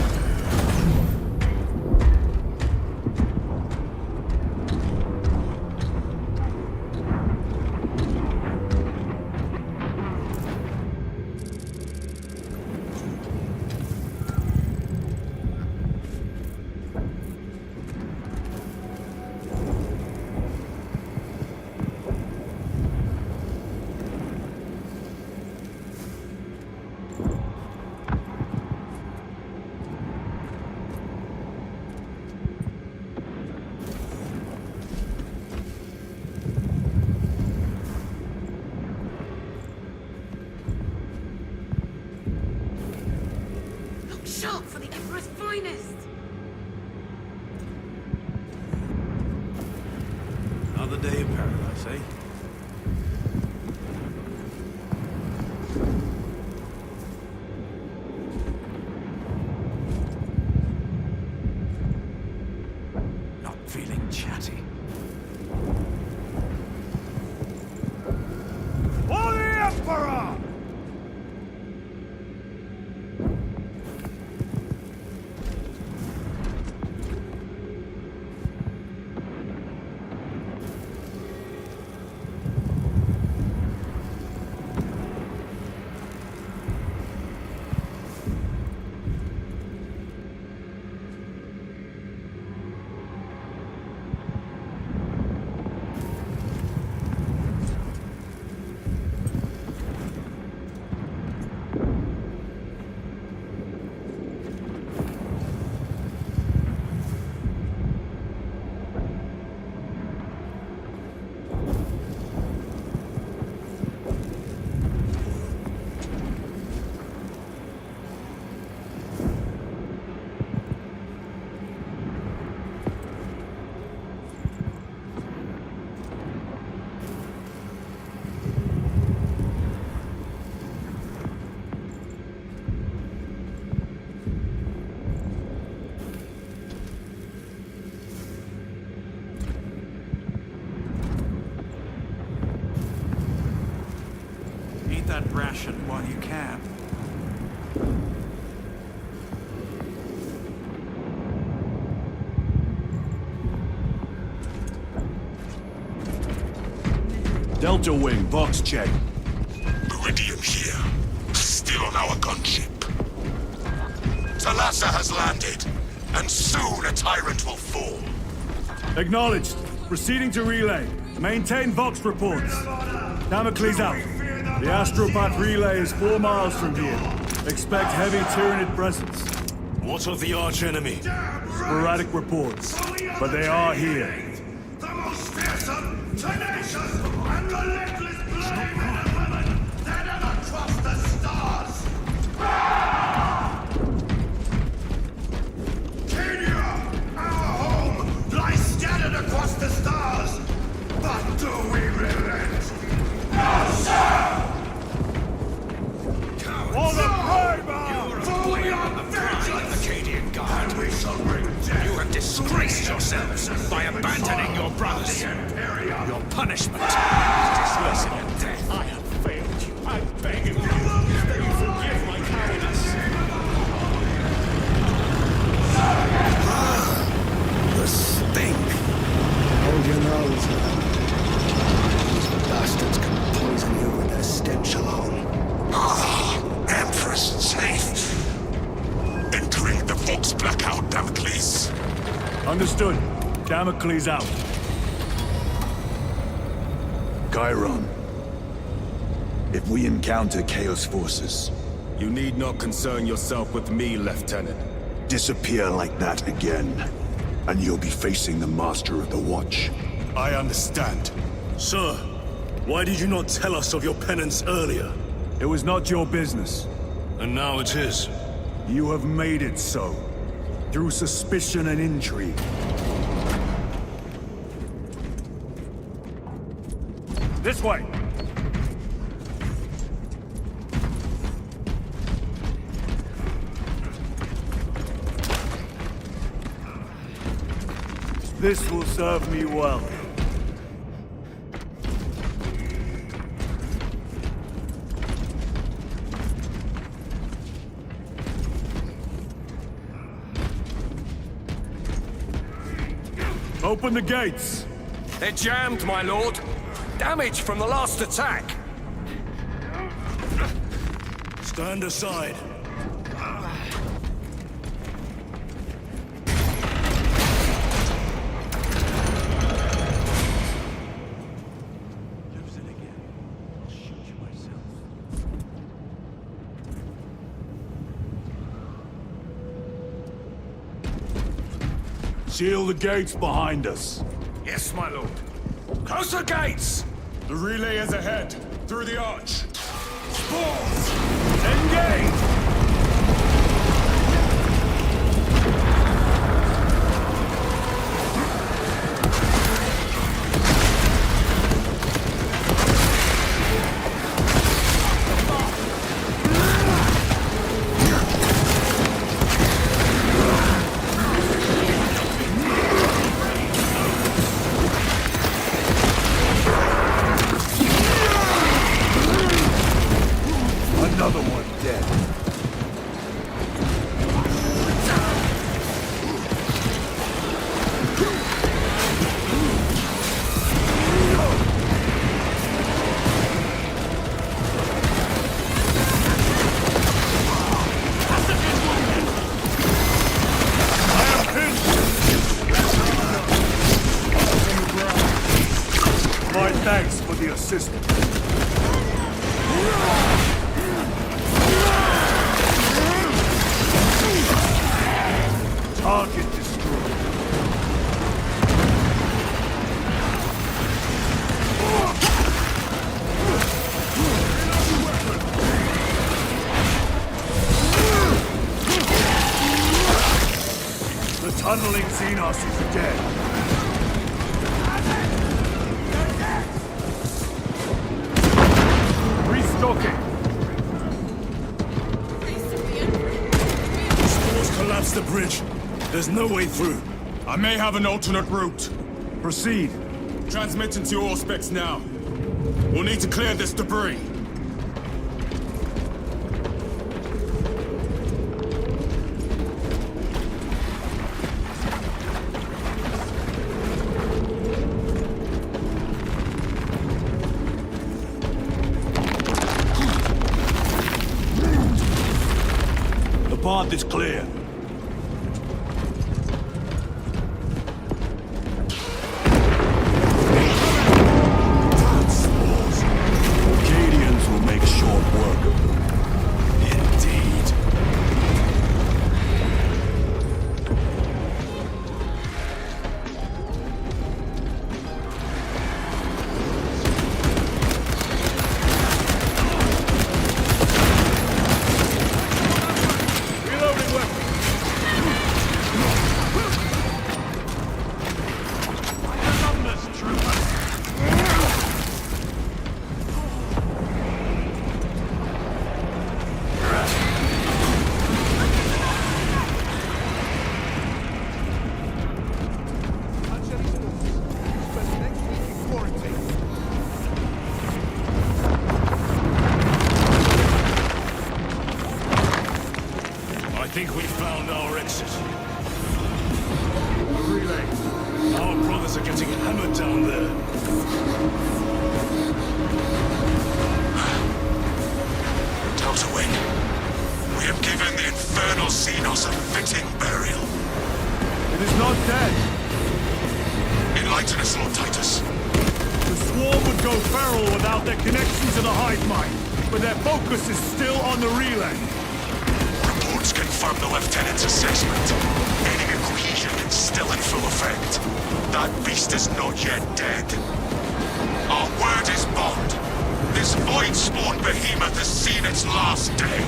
shot for the Emperor's finest. Another day in paradise, eh? Not feeling chatty. For the Emperor! Eat that ration while you can. Delta Wing, box check. Meridian here. Still on our gunship. Talassa has landed, and soon a tyrant will fall. Acknowledged. Proceeding to relay. Maintain Vox reports. Damocles out. The Astropath relay is 4 miles from here. Expect heavy Tyranid presence. What of the archenemy? Sporadic reports, but they are here. The most fearsome, tenacious, and relentless blade men and women that ever crossed the stars! Kenya, our home, lies scattered across the stars. But do we relent? No, sir! For the Primer! For we are vengeance! Acadian Guard. And we shall bring death. You have disgraced yourselves by abandoning your brothers. Your punishment is worse than death. I have failed you. I beg of you that you forgive my cowardice. The stink! Hold your nose, man. These bastards can poison you with their stench alone. Empress safe. Entering the Vox blackout, Damocles. Understood. Damocles out. Chiron. If we encounter Chaos forces... You need not concern yourself with me, Lieutenant. Disappear like that again, and you'll be facing the Master of the Watch. I understand. Sir, why did you not tell us of your penance earlier? It was not your business. And now it is. You have made it so. Through suspicion and intrigue. This way! This will serve me well. Open the gates! They're jammed, my lord. Damage from the last attack. Stand aside. Seal the gates behind us. Yes, my lord. Close the gates! The relay is ahead, through the arch. Spores! Engage! Another one dead. My thanks for the assistance. Target destroyed. The tunneling Xenos is dead. Restocking. Spores collapsed the bridge. There's no way through. I may have an alternate route. Proceed. Transmitting to your specs now. We'll need to clear this debris. The path is clear. Cadians will make short work of them. Indeed. Reloading weapon. Numbers, troopers. I think we found our exit. Relay. Our brothers are getting hammered down there. Delta Wing, we have given the infernal Xenos a fitting burial. It is not dead. Enlighten us, Lord Titus. The swarm would go feral without their connection to the hive mind, but their focus is still on the relay. Reports confirm the Lieutenant's assessment. Enemy cohesion is still in full effect. That beast is not yet dead. Our word is bond. This void-spawn behemoth has seen its last day.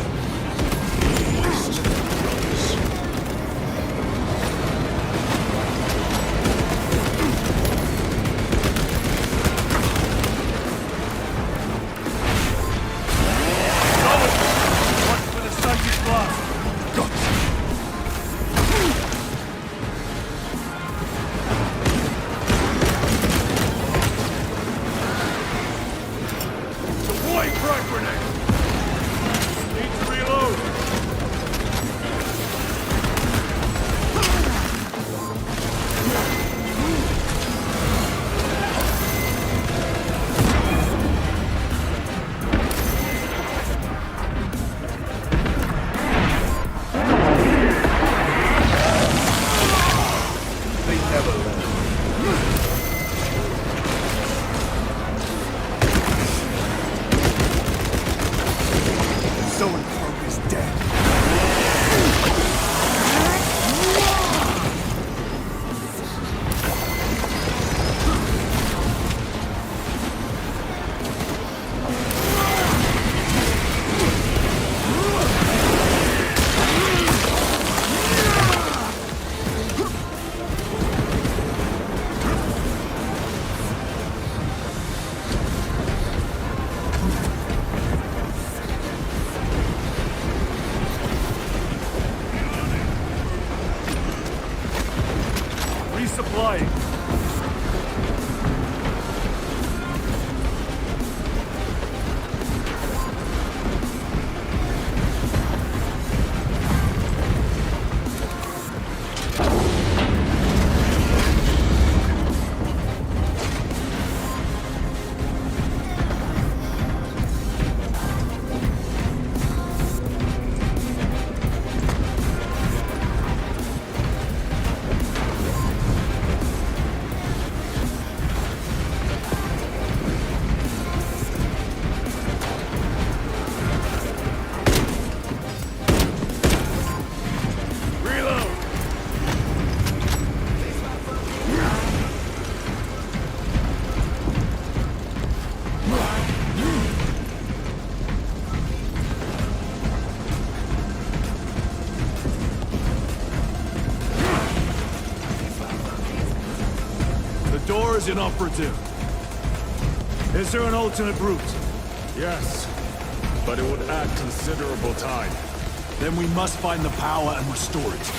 Watch for the subject blast. Deploy frag grenade. Need to reload. They never learn. Someone broke is dead. Persian operative. Is there an alternate route? Yes, but it would add considerable time. Then we must find the power and restore it.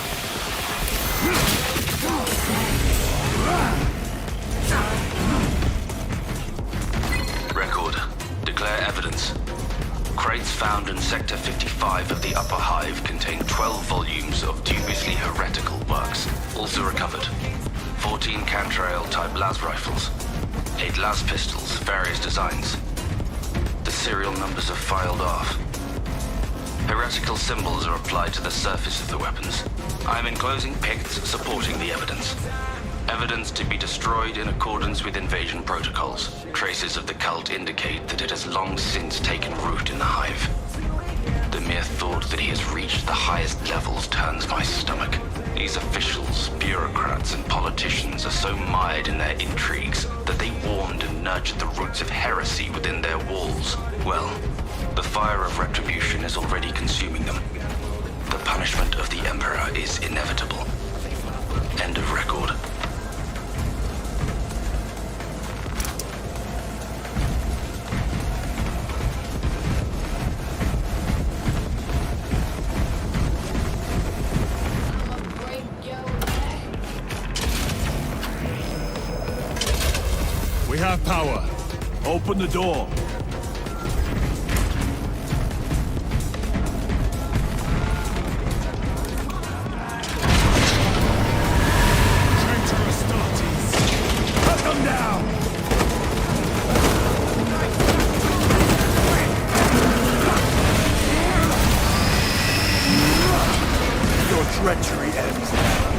Record. Declare evidence. Crates found in Sector 55 of the Upper Hive contain 12 volumes of dubiously heretical works. Also recovered. 14 Cantrail-type las rifles. 8 las pistols, various designs. The serial numbers are filed off. Heretical symbols are applied to the surface of the weapons. I am enclosing picts supporting the evidence. Evidence to be destroyed in accordance with invasion protocols. Traces of the cult indicate that it has long since taken root in the Hive. The mere thought that he has reached the highest levels turns my stomach. These officials, bureaucrats, and politicians are so mired in their intrigues that they warmed and nurtured the roots of heresy within their walls. Well, the fire of retribution is already consuming them. The punishment of the Emperor is inevitable. End of record. We have power. Open the door. Cut them down! Your treachery ends now.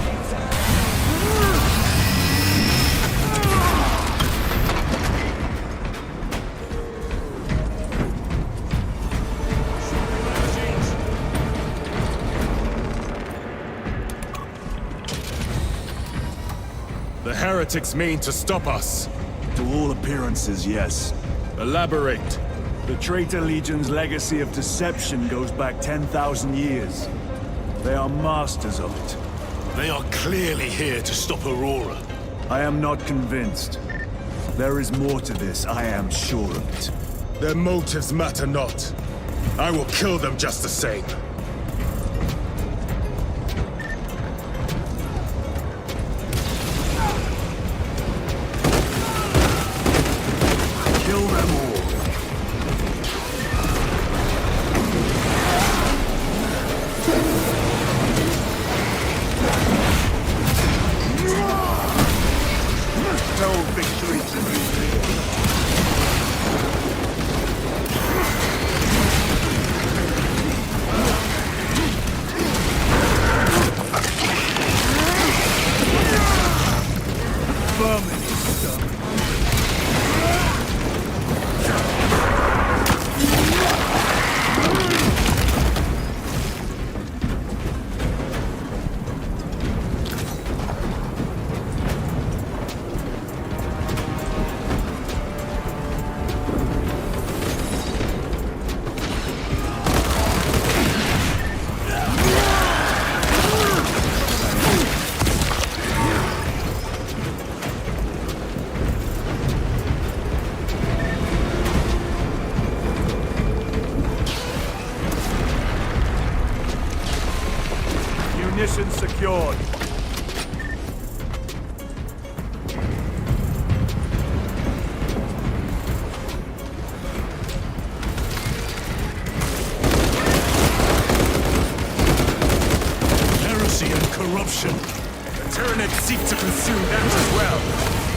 The heretics mean to stop us. To all appearances, yes. Elaborate. The Traitor Legion's legacy of deception goes back 10,000 years. They are masters of it. They are clearly here to stop Aurora. I am not convinced. There is more to this, I am sure of it. Their motives matter not. I will kill them just the same. Kill them all. No victory to me. Vermin is done. Munitions secured. Heresy and corruption. The Tyranids seek to consume that as well.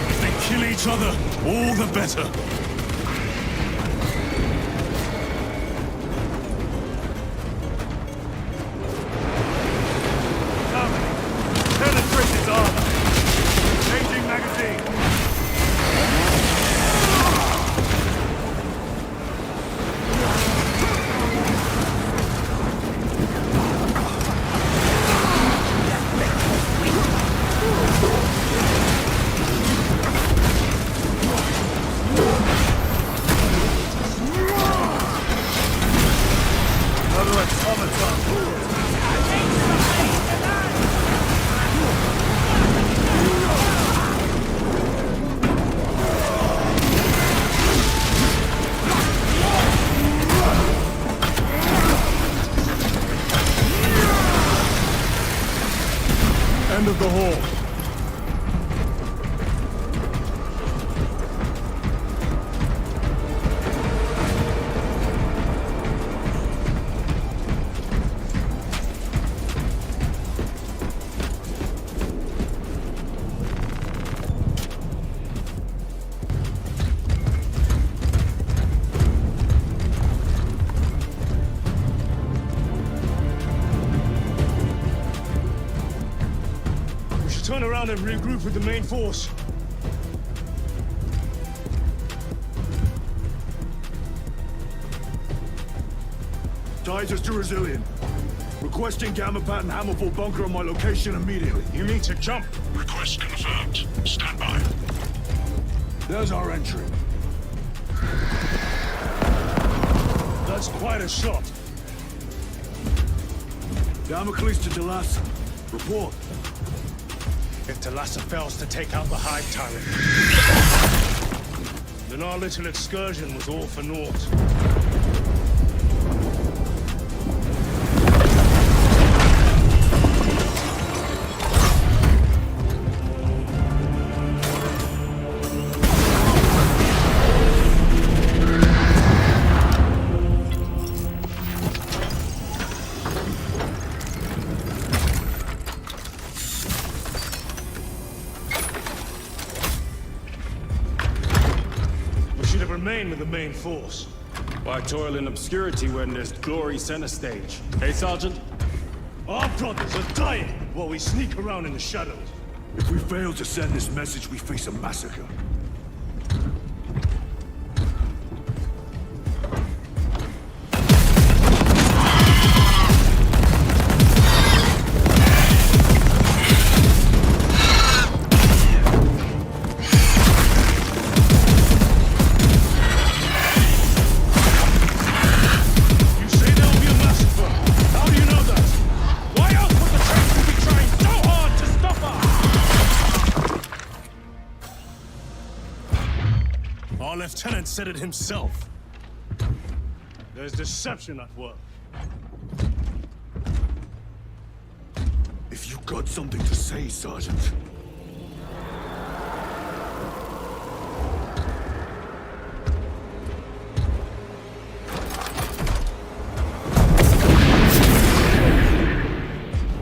If they kill each other, all the better. Penetrate his armor. Changing magazine. of the hall. Turn around and regroup with the main force. Titus to Resilient. Requesting Gamma Pat and Hammerfall bunker on my location immediately. You mean to jump? Request confirmed. Stand by. There's our entry. That's quite a shot. Damocles to Delassa. Report. If Delassa fails to take out the Hive Tyrant, then our little excursion was all for naught. Remain with the main force. Why toil in obscurity when there's glory center stage? Hey, Sergeant? Our brothers are dying while we sneak around in the shadows. If we fail to send this message, we face a massacre. Lieutenant said it himself. There's deception at work. If you got something to say, Sergeant.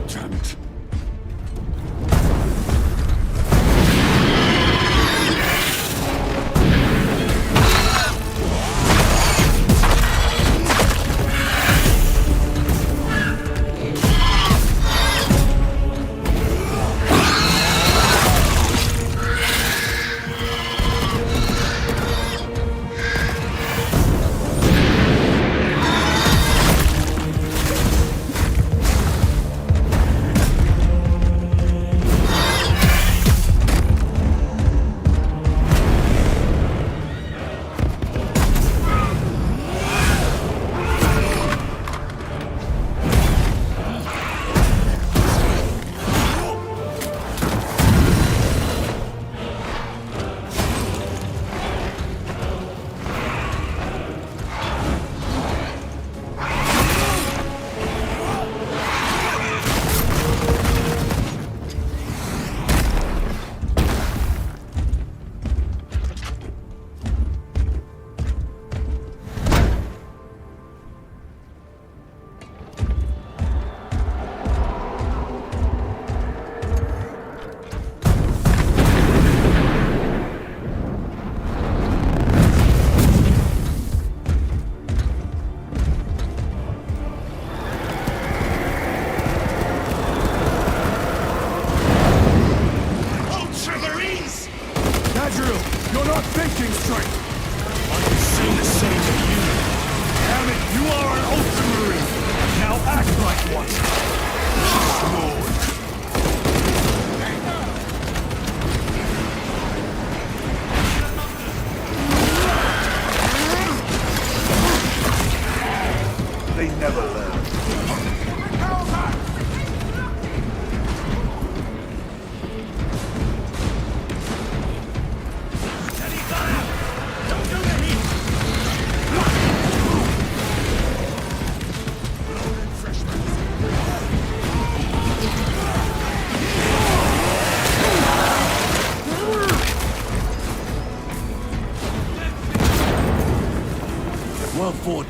Damn it.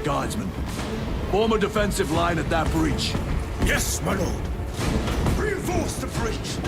Guardsmen. Form a defensive line at that breach. Yes, my lord. Reinforce the breach!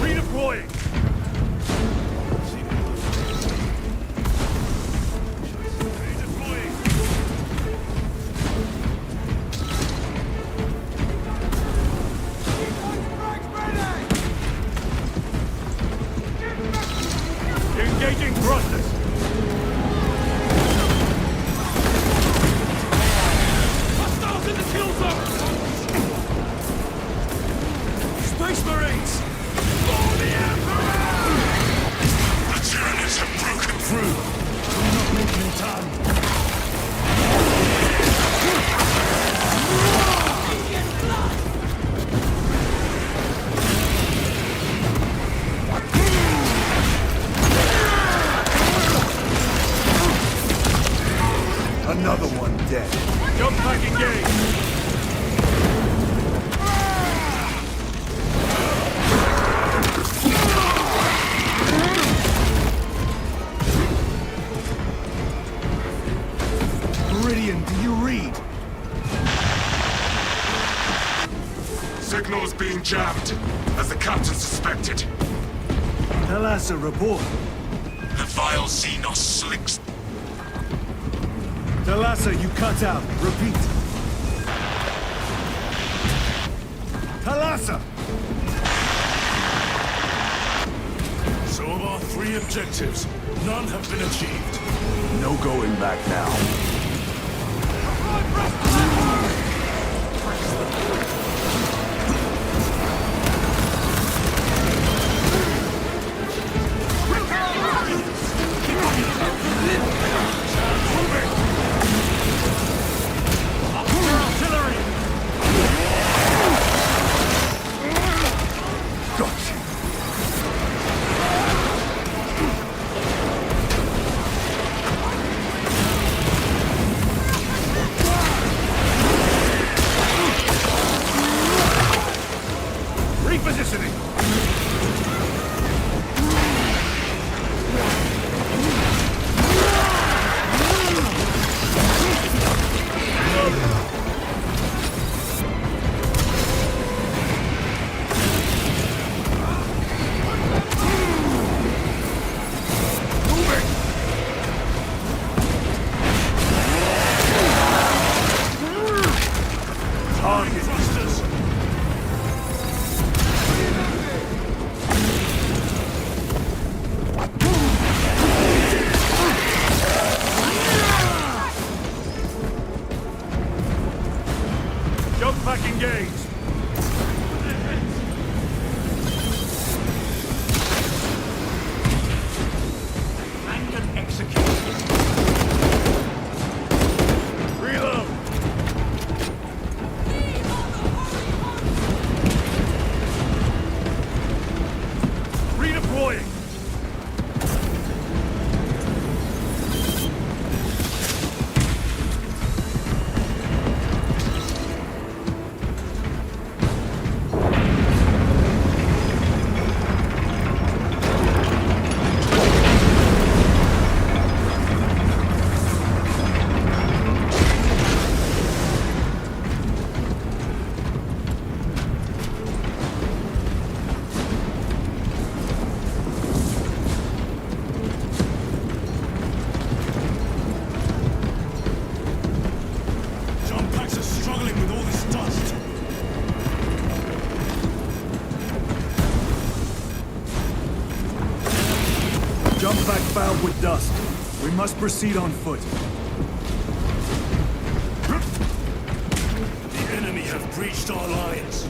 Redeploying! Engaging thrusters! Hostiles in the kill zone! Space Marines! For the Emperor! The Tyranids have broken Through. We're not making time. Another one dead. Jump back engage! Meridian, do you read? Signal's being jammed, as the captain suspected. KaalaH, report. The vile Xenos slinks. KaalaH, you cut out. Repeat. KaalaH! So of our 3 objectives, none have been achieved. No going back now. We must proceed on foot. The enemy have breached our lines.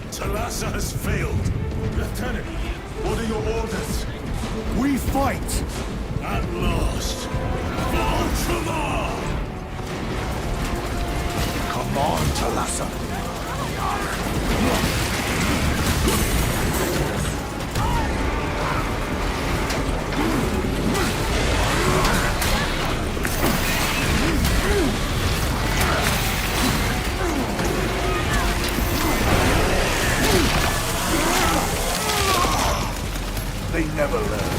KaalaH has failed. Lieutenant, what are your orders? We fight! At last. Ultramar! Come on, KaalaH. They never learn.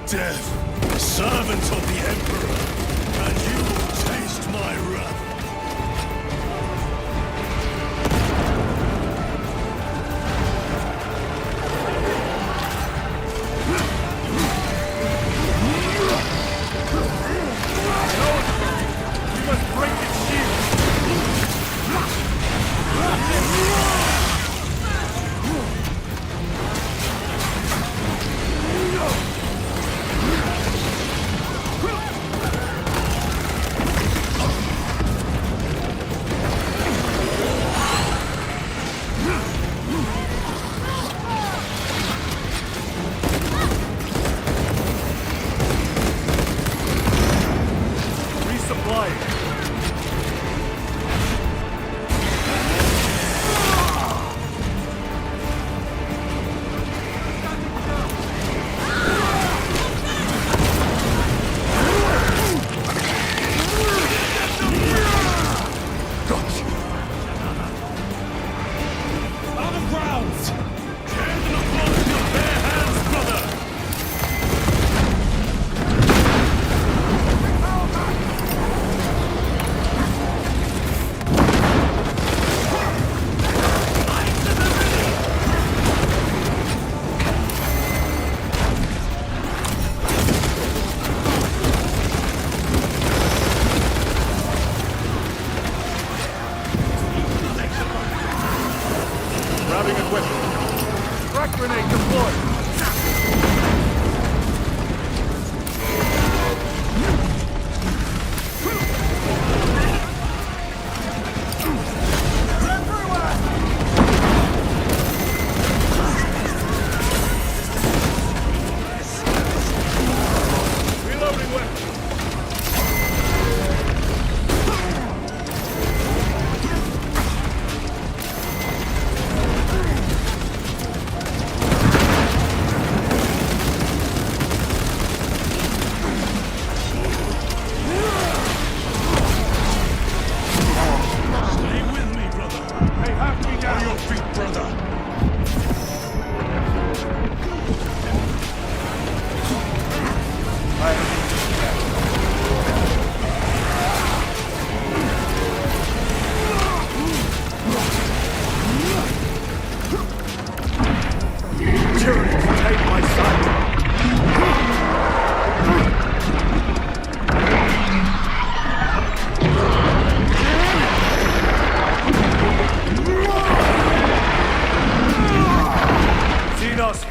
Death, servant of the Emperor, and you will taste my wrath. We must break its shield!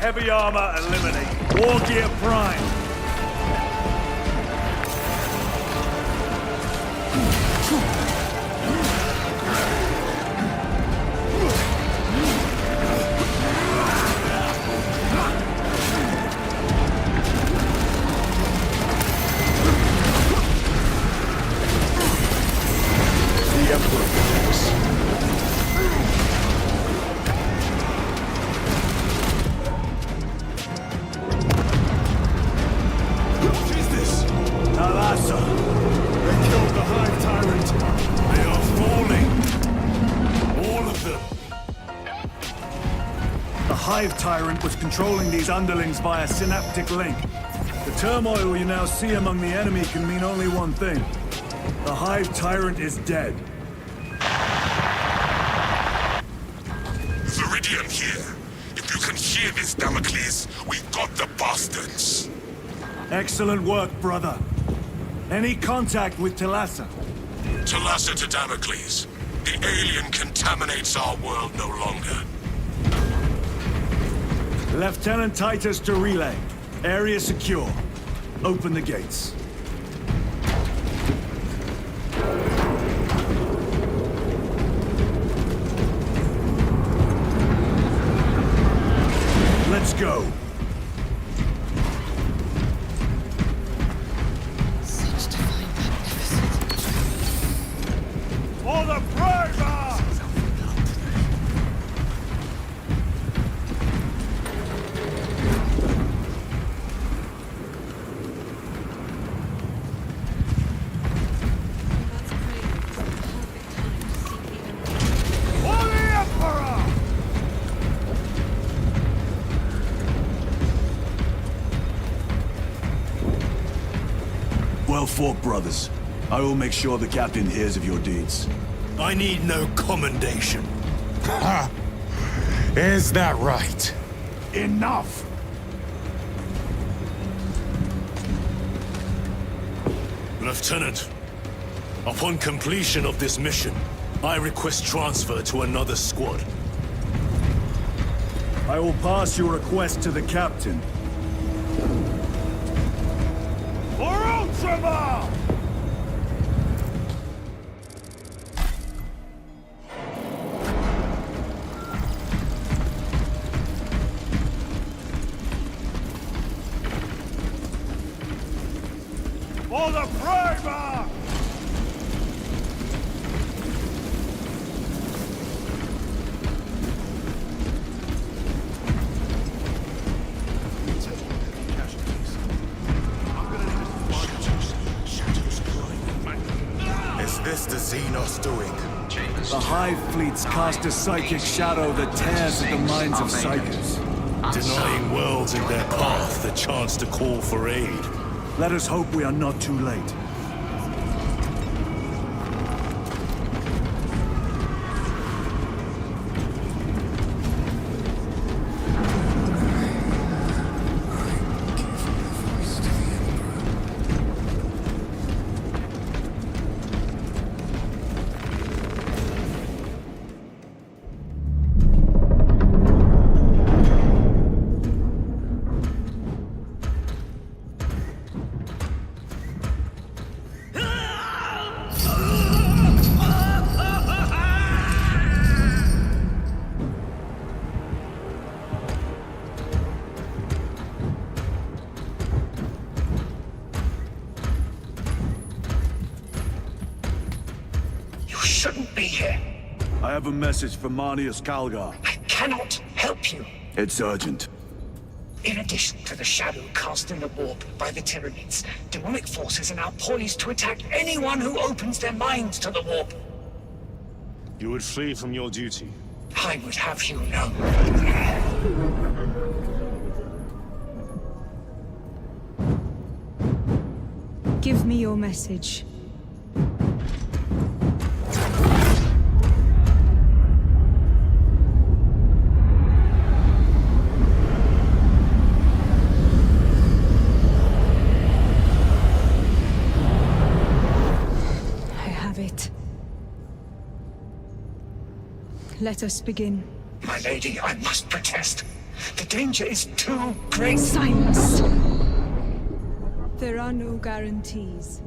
Heavy armor eliminate. War gear prime. Hive Tyrant was controlling these underlings via synaptic link. The turmoil you now see among the enemy can mean only one thing. The Hive Tyrant is dead. Viridian here. If you can hear this, Damocles, we got the bastards. Excellent work, brother. Any contact with Talassa? Talassa to Damocles. The alien contaminates our world no longer. Lieutenant Titus to relay. Area secure. Open the gates. Let's go. Such divine magnificence. For the Primer! Well fought, brothers. I will make sure the captain hears of your deeds. I need no commendation. Ha! Is that right? Enough! Lieutenant, upon completion of this mission, I request transfer to another squad. I will pass your request to the captain. For Ultramar! For the Primer! Is this the Xenos doing? The Hive fleets cast a psychic shadow that tears at the minds of psychers. Denying worlds in their path the chance to call for aid. Let us hope we are not too late. Shouldn't be here. I have a message from Marnius Kalgar. I cannot help you. It's urgent. In addition to the shadow cast in the warp by the Tyranids, demonic forces are now poised to attack anyone who opens their minds to the warp. You would flee from your duty. I would have you know. Give me your message. Let us begin. My lady, I must protest. The danger is too great. Silence! There are no guarantees.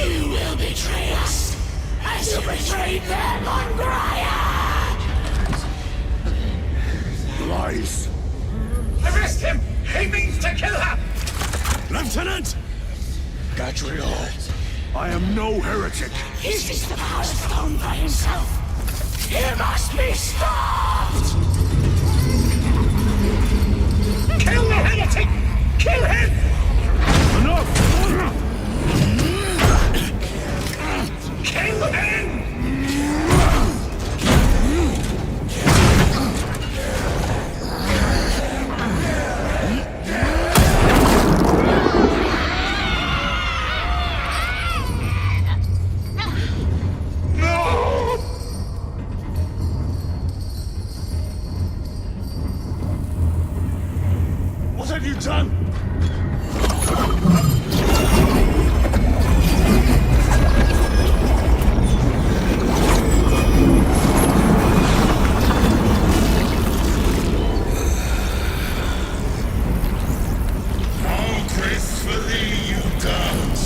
You will betray us, as you betrayed them on Graia! Lies. Arrest him! He means to kill her! Lieutenant! Gadriel, I am no heretic. Uses the power stone by himself. He must be stopped! Kill the heretic! Kill him! Enough! Kill him! What have you done? How gracefully you dance!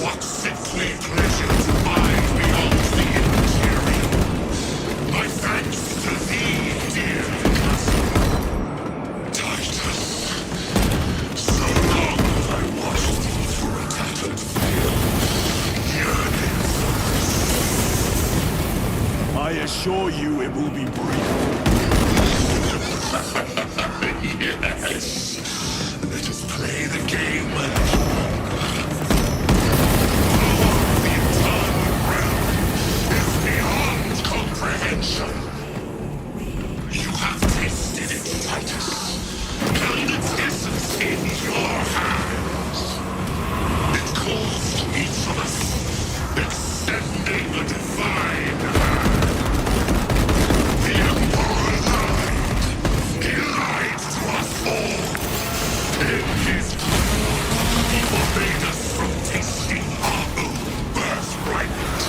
What sickly pleasures lie beyond the immaterial! My thanks to thee, dear cousin. Titus, so long have I watched thee for a tattered field, yearning for I assure you it will be brief. yes! Let us play the game a little the eternal realm is beyond comprehension. You have tasted it, Titus, held its essence in your hands. It calls to each of us, extending a divine hand. The Emperor lied. He lied to us all. In his time, he forbade us from tasting our own birthright.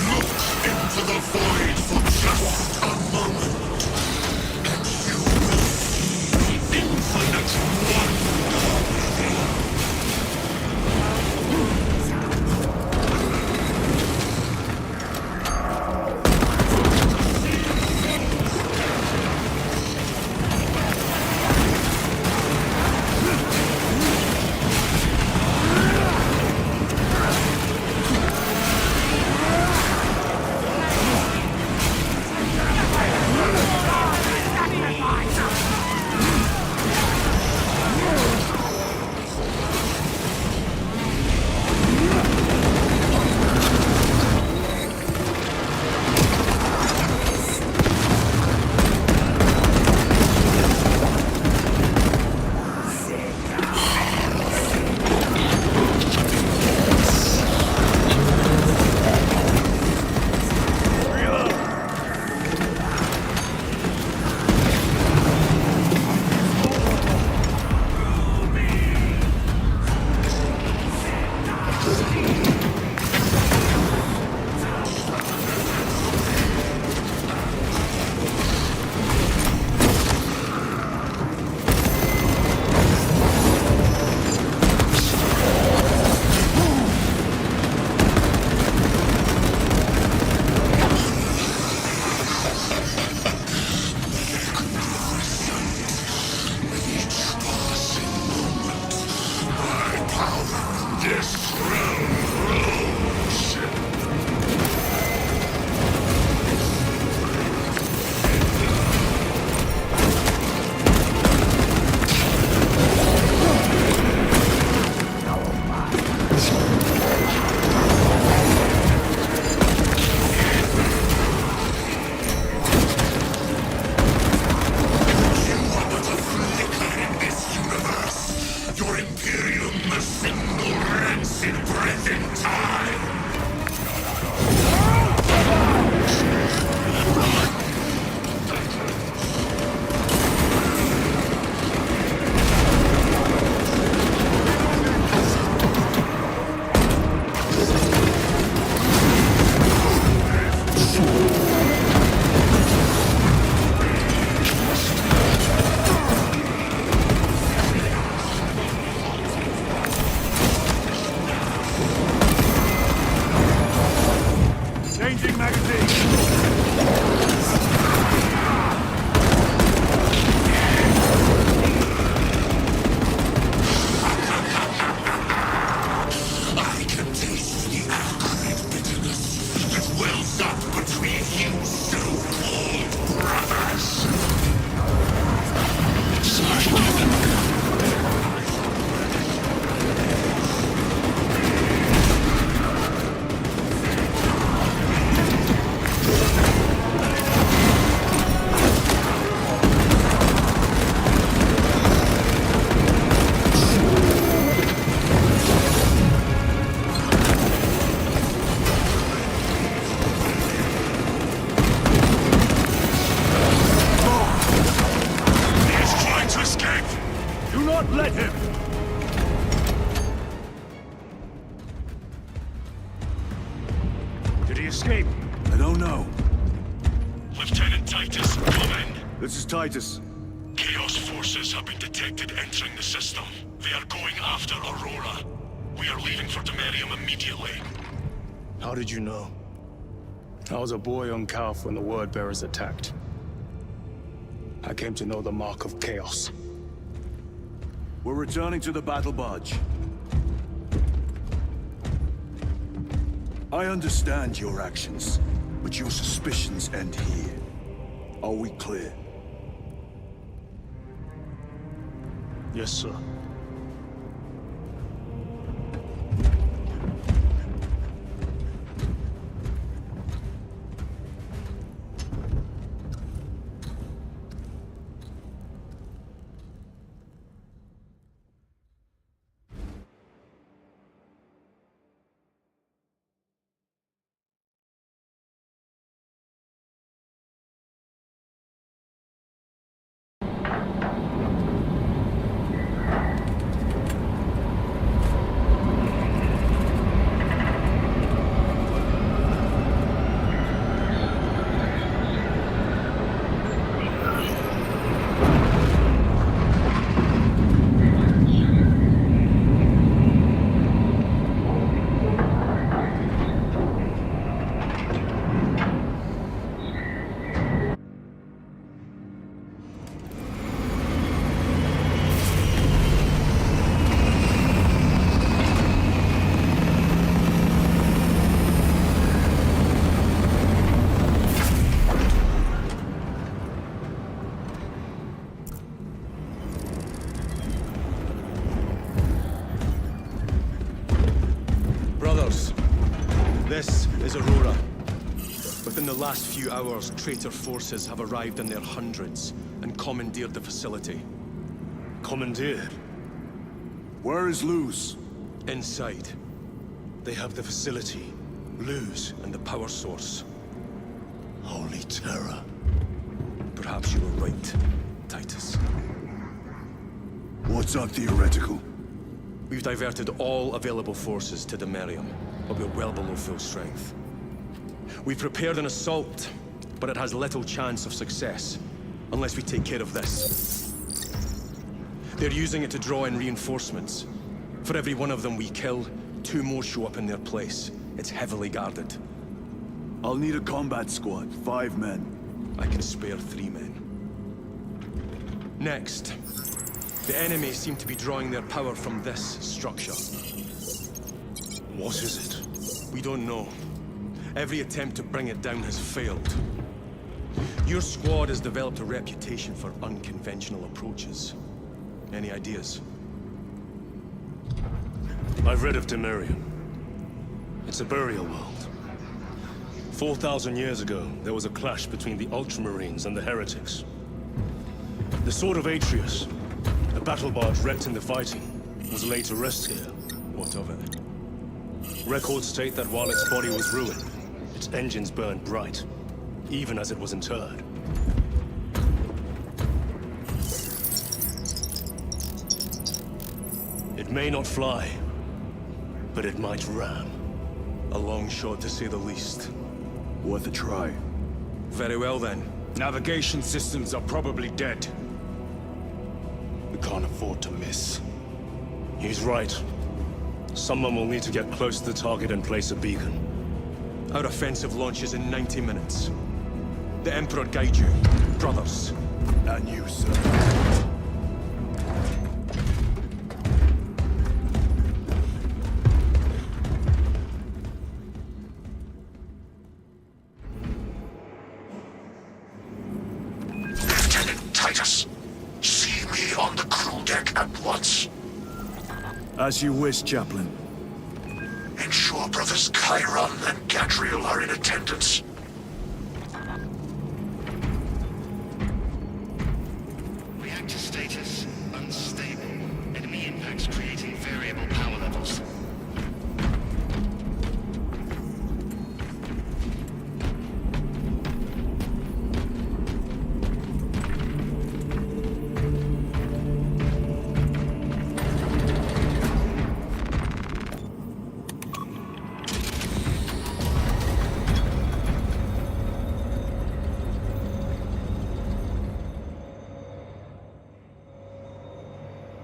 Look into the void for just a moment, and you will see the infinite wonder within. Your Imperium, a single ransom. escape? I don't know. Lieutenant Titus, come in. This is Titus. Chaos forces have been detected entering the system. They are going after Aurora. We are leaving for Demerium immediately. How did you know? I was a boy on KaalaH when the Word Bearers attacked. I came to know the mark of chaos. We're returning to the battle barge. I understand your actions, but your suspicions end here. Are we clear? Yes, sir. This is Aurora. Within the last few hours, traitor forces have arrived in their hundreds and commandeered the facility. Commandeered? Where is Luz? Inside. They have the facility, Luz, and the power source. Holy terror. Perhaps you were right, Titus. What's our theoretical? We've diverted all available forces to Demerium, but we're well below full strength. We've prepared an assault, but it has little chance of success, unless we take care of this. They're using it to draw in reinforcements. For every one of them we kill, 2 more show up in their place. It's heavily guarded. I'll need a combat squad, 5 men. I can spare 3 men. Next, the enemy seem to be drawing their power from this structure. What is it? We don't know. Every attempt to bring it down has failed. Your squad has developed a reputation for unconventional approaches. Any ideas? I've read of Demerium. It's a burial world. 4,000 years ago, there was a clash between the Ultramarines and the Heretics. The Sword of Atreus, a battle barge wrecked in the fighting, was laid to rest here. What of it? Records state that while its body was ruined, its engines burned bright, even as it was interred. It may not fly, but it might ram. A long shot, to say the least. Worth a try. Very well, then. Navigation systems are probably dead. We can't afford to miss. He's right. Someone will need to get close to the target and place a beacon. Our offensive launches in 90 minutes. The Emperor guide you, brothers. And you, sir. Lieutenant Titus, see me on the crew deck at once. As you wish, Chaplain. Ensure brothers Chiron and Gadriel are in attendance. Reactor status unstable. Enemy impacts creating variable power levels.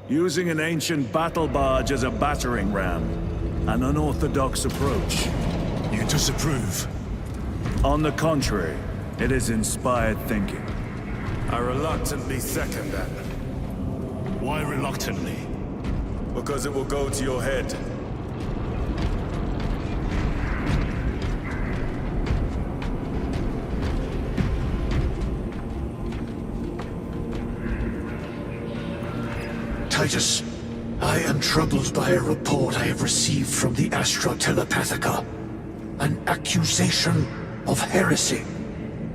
Using an ancient battle barge as a battering ram. An unorthodox approach. You disapprove? On the contrary, it is inspired thinking. I reluctantly second that. Why reluctantly? Because it will go to your head. Titus, I am troubled by a report I have received from the Astra Telepathica. An accusation of heresy.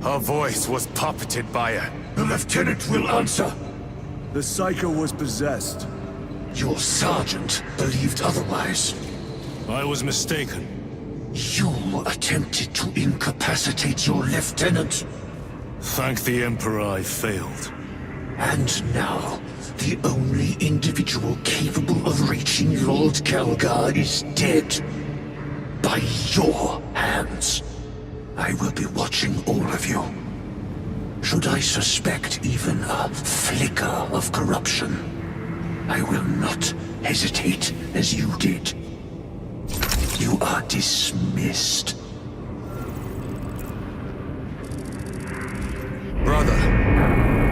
Her voice was puppeted by her. The Lieutenant will answer. The Psycho was possessed. Your sergeant believed otherwise. I was mistaken. You attempted to incapacitate your lieutenant. Thank the Emperor I failed. And now, the only individual capable of reaching Lord KaalaH is dead. By your hands. I will be watching all of you. Should I suspect even a flicker of corruption, I will not hesitate as you did. You are dismissed. Brother,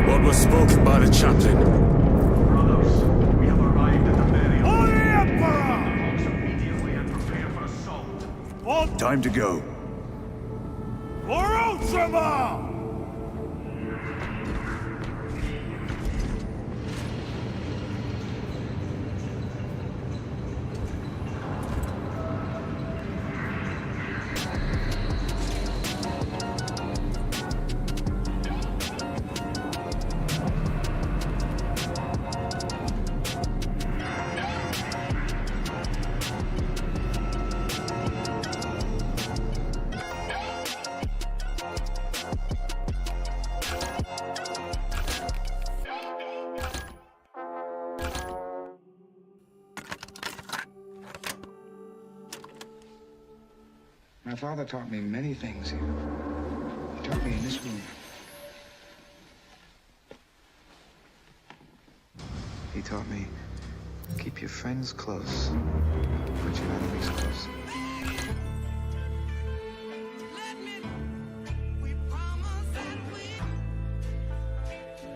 what was spoken by the chaplain? Brothers, we have arrived at the burial. For the Emperor! Close immediately and prepare for assault. Time to go. For Ultramar! My father taught me many things here. He taught me in this room. He taught me, keep your friends close, but your enemies close.